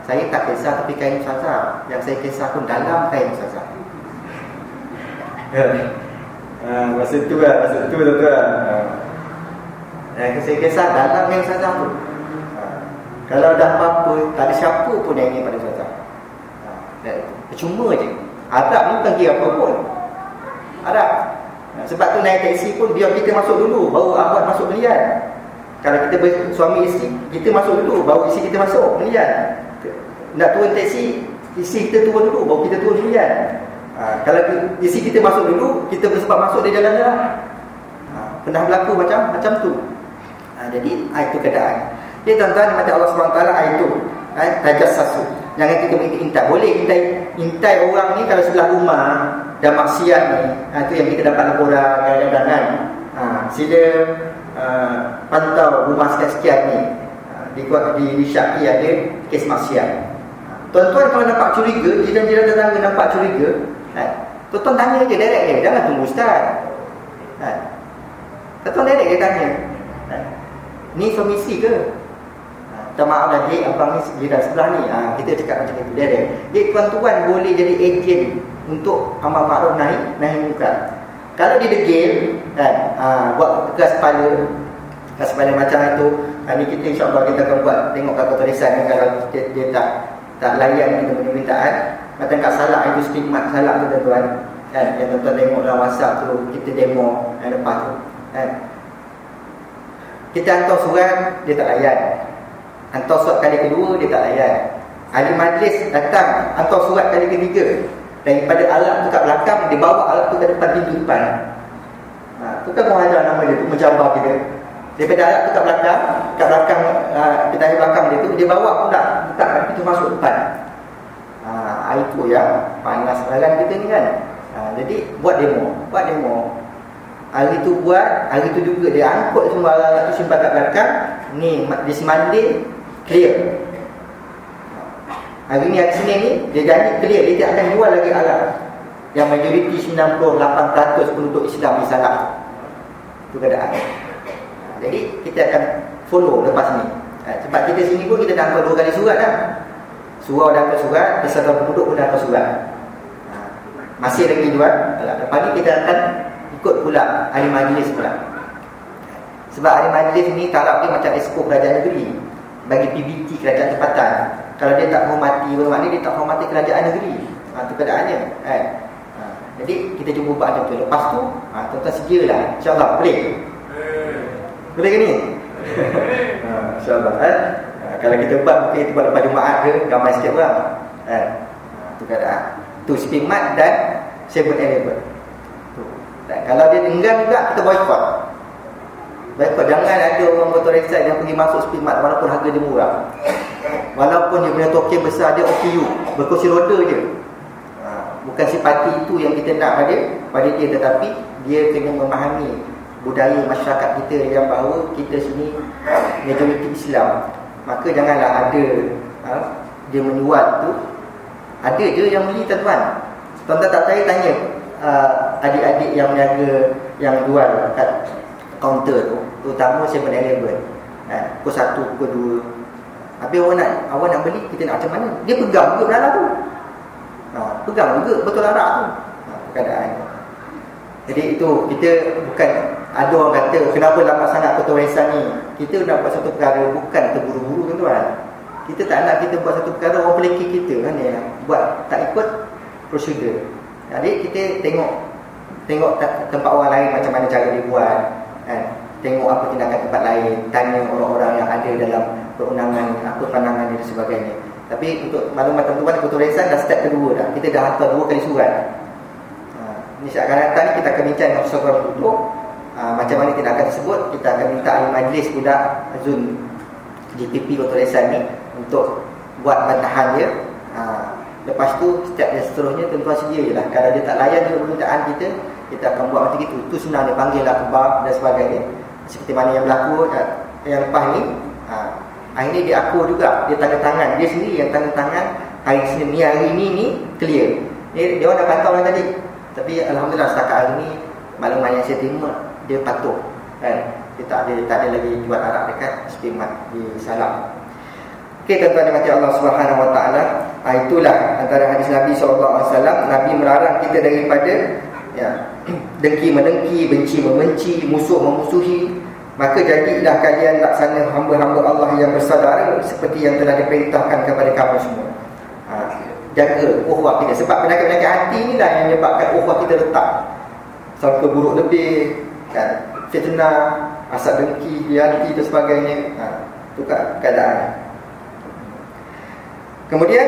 saya tak kisah tepi kain ustazah. Yang saya kisah pun dalam kain ustazah. Masa tu tuan-tuan. Saya kisah dalam kain ustazah tu. Kalau dah apa-apa, tak ada siapa pun yang ingin pada ustazah. Percuma je. Adab ni bukan kira apa pun. Adab. Sebab tu naik taksi pun biar kita masuk dulu, baru ahwat masuk belian. Kalau kita suami isteri, kita masuk dulu, baru isteri kita masuk belian. Nak turun taksi, isteri kita turun dulu, baru kita turun belian. Kalau isteri kita masuk dulu, kita bersebab masuk dia jalan-jalan. Pernah berlaku macam tu. Jadi itu keadaan. Jadi tuan-tuan mati Allah SWT itu tajassasu. Jangan kita begitu intai. Boleh intai orang ni kalau sebelah rumah dah maksiat ni. Itu yang kita dapat laporan kadang-kadang kan. Sila pantau rumah sekian-sekian ni. Di Syaki ada kes maksiat. Tuan-tuan kalau nampak curiga, jiran-jiran tetangga nampak curiga, tuan-tuan tanya je direct dia. Jangan tunggu ustaz. Tuan-tuan direct dia tanya. Ni suami isteri ke? Maaf dah dek, abang ni jiran sebelah ni. Kita cakap macam itu. Jadi tuan-tuan boleh jadi ejen untuk amar ma'ruf nahi munkar. Kalau dia degil buat keras kepala macam itu, ni kita insya-Allah kita akan buat tengok kat tulisan ni. Kalau dia tak layan kita punya permintaan, macam kat Salak itu stigmat Salak tu tuan-tuan. Yang tuan-tuan tengok dalam WhatsApp tu, kita demo lepas tu. Kita hantar surat, dia tak layan. Hantar surat kali kedua, dia tak layan. Ahli majlis datang, hantar surat kali ketiga. Daripada alat tu kat belakang, dia bawa alat tu ke depan, pintu depan. Tu kan mengajar nama dia tu, mencabar kita. Daripada alat tu kat belakang kita di belakang dia tu, dia bawa pula buka pintu masuk depan. Itu yang panas balan kita ni kan. Jadi buat demo. Hari tu buat, hari tu juga dia angkut semua alat tu simpan kat belakang. Ni di Semanding clear. Hari ni, hari Senin ni, dia janji clear. Dia tak akan jual lagi alat yang majoriti 98% penduduk Islam di Sarawak. Itu keadaan. Jadi kita akan follow lepas ni. Sebab kita sini pun kita dah hantar 2 kali surat dah. Surau dah hantar surat, Persatuan Penduduk pun dah hantar surat. Masih lagi jual. Lepas ni kita akan ikut pula ahli majlis pula. Sebab ahli majlis ni taraf dia macam esko kerajaan negeri. Bagi PBT kerajaan tempatan. Kalau dia tak hormati, bermakna dia tak hormati kerajaan negeri. Itu keadaannya. Jadi kita cuba buat macam tu. Lepas tu, tuan-tuan sedialah. InsyaAllah boleh. Boleh ke ni? InsyaAllah. Kalau kita buat, mungkin kita buat lepas Jumaat ke, ramai sikit orang. Itu keadaan. Tu Speedmart dan 7-Eleven. Dan kalau dia enggan juga, kita boycott. Jangan ada orang motorisasi yang pergi masuk Speedmart walaupun harga dia murah. Walaupun dia punya token besar, dia OKU, berkursi roda je. Bukan simpati itu yang kita nak pada dia, tetapi dia kena memahami budaya masyarakat kita yang bahawa kita sini majoriti Islam. Maka janganlah ada dia menjual tu. Ada je yang beli, tuan-tuan. Tuan-tuan tak tahu, tanya adik-adik yang meniaga, yang jual kat kaunter tu, terutama 7-Eleven. Pukul 1, pukul 2. Habis awak nak beli, kita nak macam mana? Dia pegang juga belalar tu. Pegang juga betul larak tu. Keadaan. Jadi itu, kita bukan, ada orang kata kenapa lama sangat ketua warisan ni. Kita nak buat satu perkara, bukan terburu-buru, tuan-tuan. Kita tak nak kita buat satu perkara orang peleki kita kan, ya. Buat tak ikut prosedur. Jadi kita tengok tempat orang lain macam mana cara dia buat kan? Tengok apa tindakan tempat lain, tanya orang-orang yang ada dalam perundangan, apa pandangan dia dan sebagainya. Tapi untuk maklumat tuan-tuan, ketua warisan dah step kedua dah. Kita dah hantar 2 kali surat. Ini akan datang ni kita akan bincang dengan Persatuan Penduduk macam mana tindakan tersebut. Kita akan minta ahli majlis pula Zun GPP ketua warisan ni untuk buat bantahan dia. Lepas tu step yang seterusnya tuan-tuan sedia je lah. Kalau dia tak layan dengan permintaan kita, kita akan buat macam itu. Itu senang, dia panggil lah kebab dan sebagainya. Seperti mana yang berlaku yang lepas ni. Akhirnya dia akur juga, dia tanda tangan, dia sendiri yang tanda tangan hari Senin ni, hari ni clear. Dia orang dah pantau lah tadi. Tapi alhamdulillah setakat hari ni maklumat yang saya terima, dia patuh kan. Dia tak ada lagi jual arak dekat Speedmart di Salam. Okey, tuan-tuan dan mati Allah Subhanahu Wa Taala. Itulah antara hadis Nabi SAW. Nabi melarang kita daripada dengki mendengki, benci membenci, musuh memusuhi. Maka jadilah kalian laksana hamba-hamba Allah yang bersaudara seperti yang telah diperintahkan kepada kamu semua. Jaga ukhuwah kita. Sebab penyakit-penyakit hati inilah yang menyebabkan ukhuwah kita retak. Sangka buruk lebih kan, fitnah, asap dengki di hati dan sebagainya. Itu keadaan. Kemudian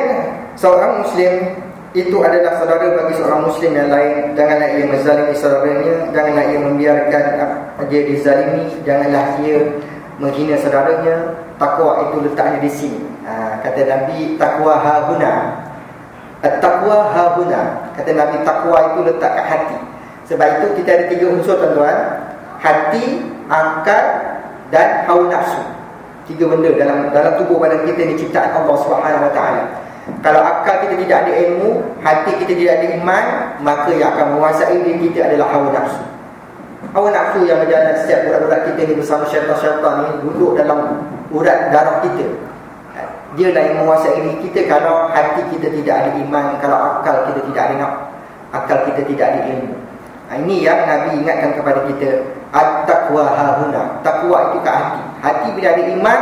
seorang Muslim itu adalah saudara bagi seorang Muslim yang lain. Janganlah ia menzalimi saudaranya, janganlah ia membiarkan dia dizalimi, janganlah ia menghina saudaranya. Takwa itu letaknya di sini. Kata Nabi, takwa hahuna. At-taqwa hahuna. Kata Nabi, takwa itu letak kat hati. Sebab itu kita ada 3 unsur, tuan-tuan. Hati, akal dan hawa nafsu. 3 benda dalam tubuh badan kita ni ciptaan Allah Subhanahu Wa Taala. Kalau akal kita tidak ada ilmu, hati kita tidak ada iman, maka yang akan menguasai diri kita adalah hawa nafsu. Hawa nafsu yang berjalan setiap urat-urat kita ni bersama syaitan-syaitan ni duduk dalam urat darah kita. Dia lah yang menguasai diri kita kalau hati kita tidak ada iman, kalau akal kita tidak ada ilmu. Ini yang Nabi ingatkan kepada kita, at-taqwa hahuna. Takwa itu kat hati. Hati bila ada iman,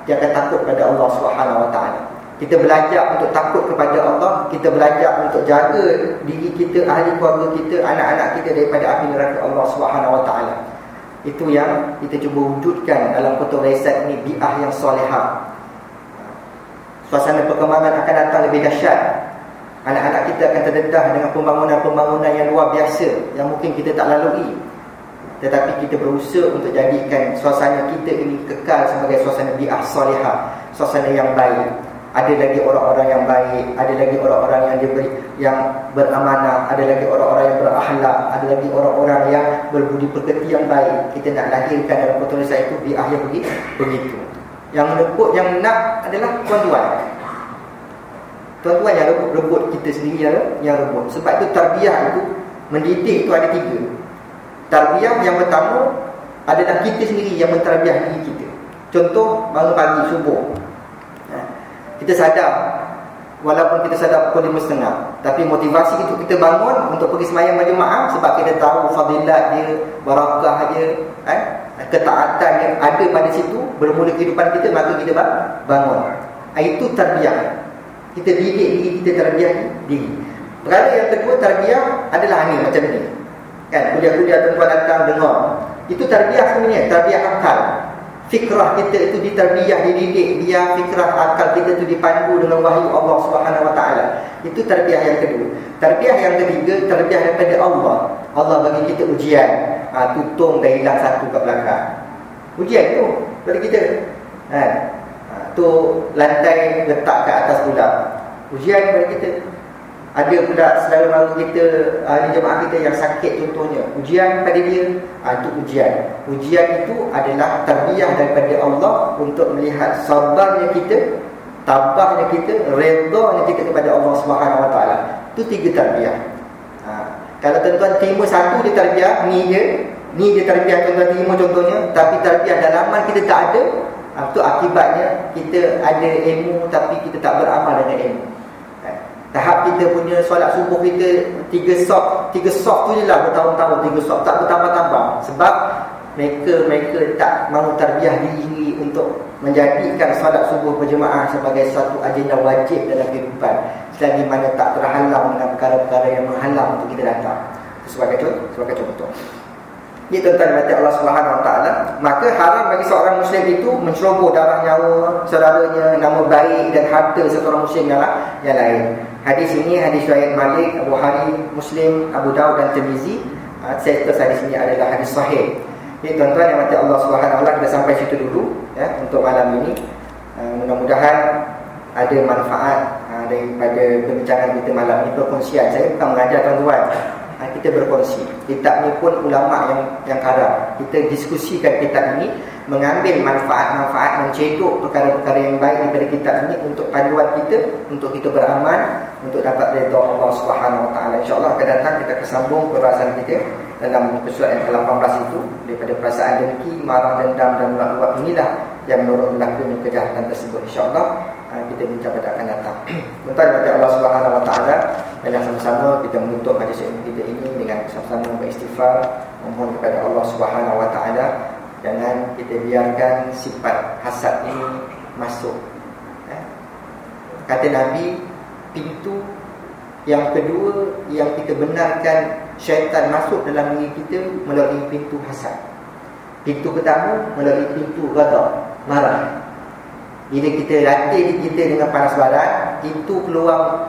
dia akan takut kepada Allah Subhanahu Wa Taala. Kita belajar untuk takut kepada Allah. Kita belajar untuk jaga diri kita, ahli keluarga kita, anak-anak kita daripada api neraka Allah Subhanahu Wa Taala. Itu yang kita cuba wujudkan dalam Kutub Raisat ini, bi'ah yang solehah. Suasana perkembangan akan datang lebih dahsyat. Anak-anak kita akan terdedah dengan pembangunan-pembangunan yang luar biasa yang mungkin kita tak lalui. Tetapi kita berusaha untuk jadikan suasana kita ini kekal sebagai suasana bi'ah solehah, suasana yang baik. Ada lagi orang-orang yang baik, ada lagi orang-orang yang beramanah, ada lagi orang-orang yang berakhlak, ada lagi orang-orang yang berbudi pekerti yang baik. Kita nak lahirkan dalam Kutub Raisat itu bi'ah yang begitu. Yang rebut, yang nak adalah tuan-tuan. Tuan-tuan yang rebut kita sendiri yang rebut. Sebab itu tarbiyah itu, mendidik itu ada 3. Tarbiyah yang pertama adalah kita sendiri yang mentarbiyah diri kita. Contoh, bangun pagi subuh, kita sadar, walaupun kita sadar pukul 5.30, tapi motivasi itu kita bangun untuk pergi sembahyang berjemaah sebab kita tahu fadilat dia, barakah dia, ketaatan yang ada pada situ bermula kehidupan kita, maka kita bangun. Itu tarbiyah. Kita didik diri, kita tarbiyah diri. Perkara yang kedua, tarbiyah adalah ni macam ni. Kan, kuliah-kuliah tuan-tuan datang dengar. Itu tarbiyah sebenarnya, tarbiyah akal. Fikrah kita itu ditarbiyah, dididik, biar fikrah akal kita itu dipandu dengan wahyu Allah Subhanahu Wa Taala. Itu tarbiyah yang kedua. Tarbiyah yang ketiga, tarbiyah daripada Allah. Allah bagi kita ujian. Tutung dah hilang satu kat belakang. Ujian tu bagi kita. Tu lantai letak kat atas pula. Ujian bagi kita. Ada pula saudara mara kita, jemaah kita yang sakit contohnya. Ujian pada dia, itu ujian. Ujian itu adalah tarbiyah daripada Allah untuk melihat sabarnya kita, tabahnya kita, redanya kita kepada Allah Subhanahu Wa Taala. Itu 3 tarbiyah. Kalau tuan-tuan terima satu dia tarbiyah, ni dia tarbiyah tuan-tuan terima contohnya, tapi tarbiyah dalaman kita tak ada, itu akibatnya kita ada ilmu tapi kita tak beramal dengan ilmu. Tahap kita punya solat subuh kita 3 soft tu je lah bertahun-tahun, 3 soft, tak bertambah-tambah. Sebab mereka tak mahu tarbiyah diri untuk menjadikan solat subuh berjemaah sebagai satu agenda wajib dalam kehidupan, selagi mana tak terhalang dengan perkara-perkara yang menghalang untuk kita datang. Sebagai contoh. Ini tuan-tuan mati Allah Subhanahu Wa Taala, maka haram bagi seorang Muslim itu menceroboh darah nyawa saudaranya, nama baik dan harta seorang Muslim yang lain. Hadis ini hadis riwayat Malik, Abu Hari, Muslim, Abu Daud dan Tirmizi. Status hadis ini adalah hadis sahih. Jadi tuan-tuan yang mati Allah Subhanahu Wa Taala, kita sampai situ dulu ya untuk malam ini. Mudah-mudahan ada manfaat daripada perbincangan kita malam ini, perkongsian. Saya bukan mengajar tuan-tuan, kita berkongsi. Kitab ni pun ulama yang karang. Kita diskusikan kitab ini, mengambil manfaat-manfaat, mencedok perkara-perkara yang baik daripada kitab ini untuk panduan kita, untuk kita beramal, untuk dapat redha Allah Subhanahu Wa Taala. InsyaAllah akan datang kita kesambung perbahasan kita dalam surat yang ke-18 itu, daripada perasaan dengki, marah, dendam dan luap-luap inilah yang menurut melakukan kejahatan tersebut. InsyaAllah kita minta pada akan datang. Tuan-tuan kepada Allah Subhanahu Wa Taala, dan sama-sama kita menutup majlis ilmu kita ini dengan sama-sama beristighfar, memohon kepada Allah Subhanahu Wa Taala jangan kita biarkan sifat hasad ini masuk. Kata Nabi, pintu yang kedua yang kita benarkan syaitan masuk dalam diri kita melalui pintu hasad. Pintu pertama melalui pintu ghadab, marah. Bila kita latih kita dengan panas barat, itu peluang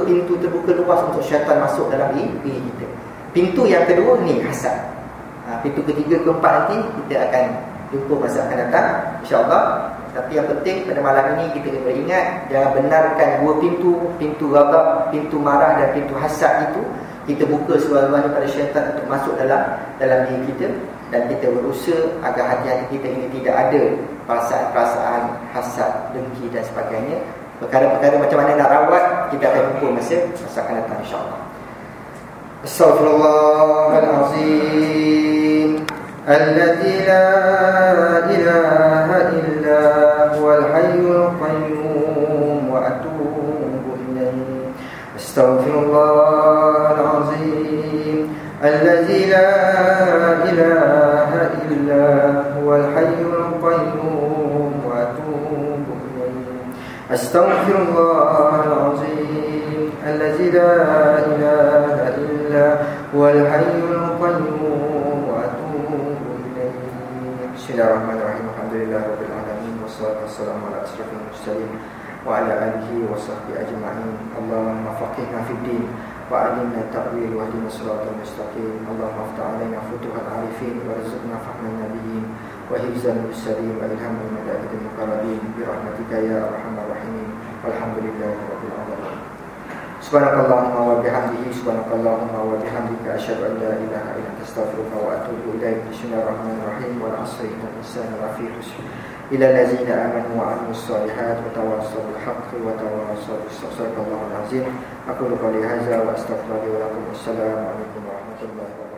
pintu terbuka luas untuk syaitan masuk dalam diri kita. Pintu yang kedua ni hasad. Pintu ketiga, keempat nanti kita akan jumpa masa akan datang, insya-Allah. Tapi yang penting pada malam ini kita kena ingat, jangan benarkan 2 pintu, pintu ghadab, pintu marah dan pintu hasad itu kita buka seluar-luarnya pada syaitan untuk masuk dalam diri kita. Dan kita berusaha agar hati-hati kita ini tidak ada perasaan-perasaan hasad, dengki dan sebagainya. Perkara-perkara macam mana nak rawat, kita akan jumpa masa akan datang, insya-Allah. Astaghfirullahalazim alladzi la ilaha illa huwal hayyul qayyum wa atubu ilayhi. Astaghfirullahalazim الذي لا إله إلا هو الحي القيوم وأتوب إليه. أستغفر الله العظيم الذي لا إله إلا هو الحي القيوم وأتوب إليه. Bismillahirrahmanirrahim. Alhamdulillahirabbil alamin wassalatu wassalamu ala asyrafil mursalin wa ala alihi wa sahbihi ajma'in. Allahumma faqihna fid din wa 'allimna ta'wil wa hdina siratal mustaqim. Allahumma aftah 'alaina futuhal 'arifin warzuqna fahman nabiyyin wa hifzal mursalin wa ilhamal malaikatil muqarrabin bi rahmatika ya arhamar rahimin. Walhamdulillahirabbil alamin. Subhanakallahumma wa bihamdihi subhanakallahumma wa bihamdika asyhadu an la ilaha illa anta astaghfiruka wa atubu ilaik. Bismillahirrahmanirrahim. Wal 'asri innal insana lafi khusr illa allazina amanu wa 'amilus shalihat wa tawassaw bil haqqi wa tawassaw bis sabr. Shadaqallahul azim. Aqulu qawli hadza wa astaghfirullahi wa lakum. Assalamu alaikum warahmatullahi wabarakatuh.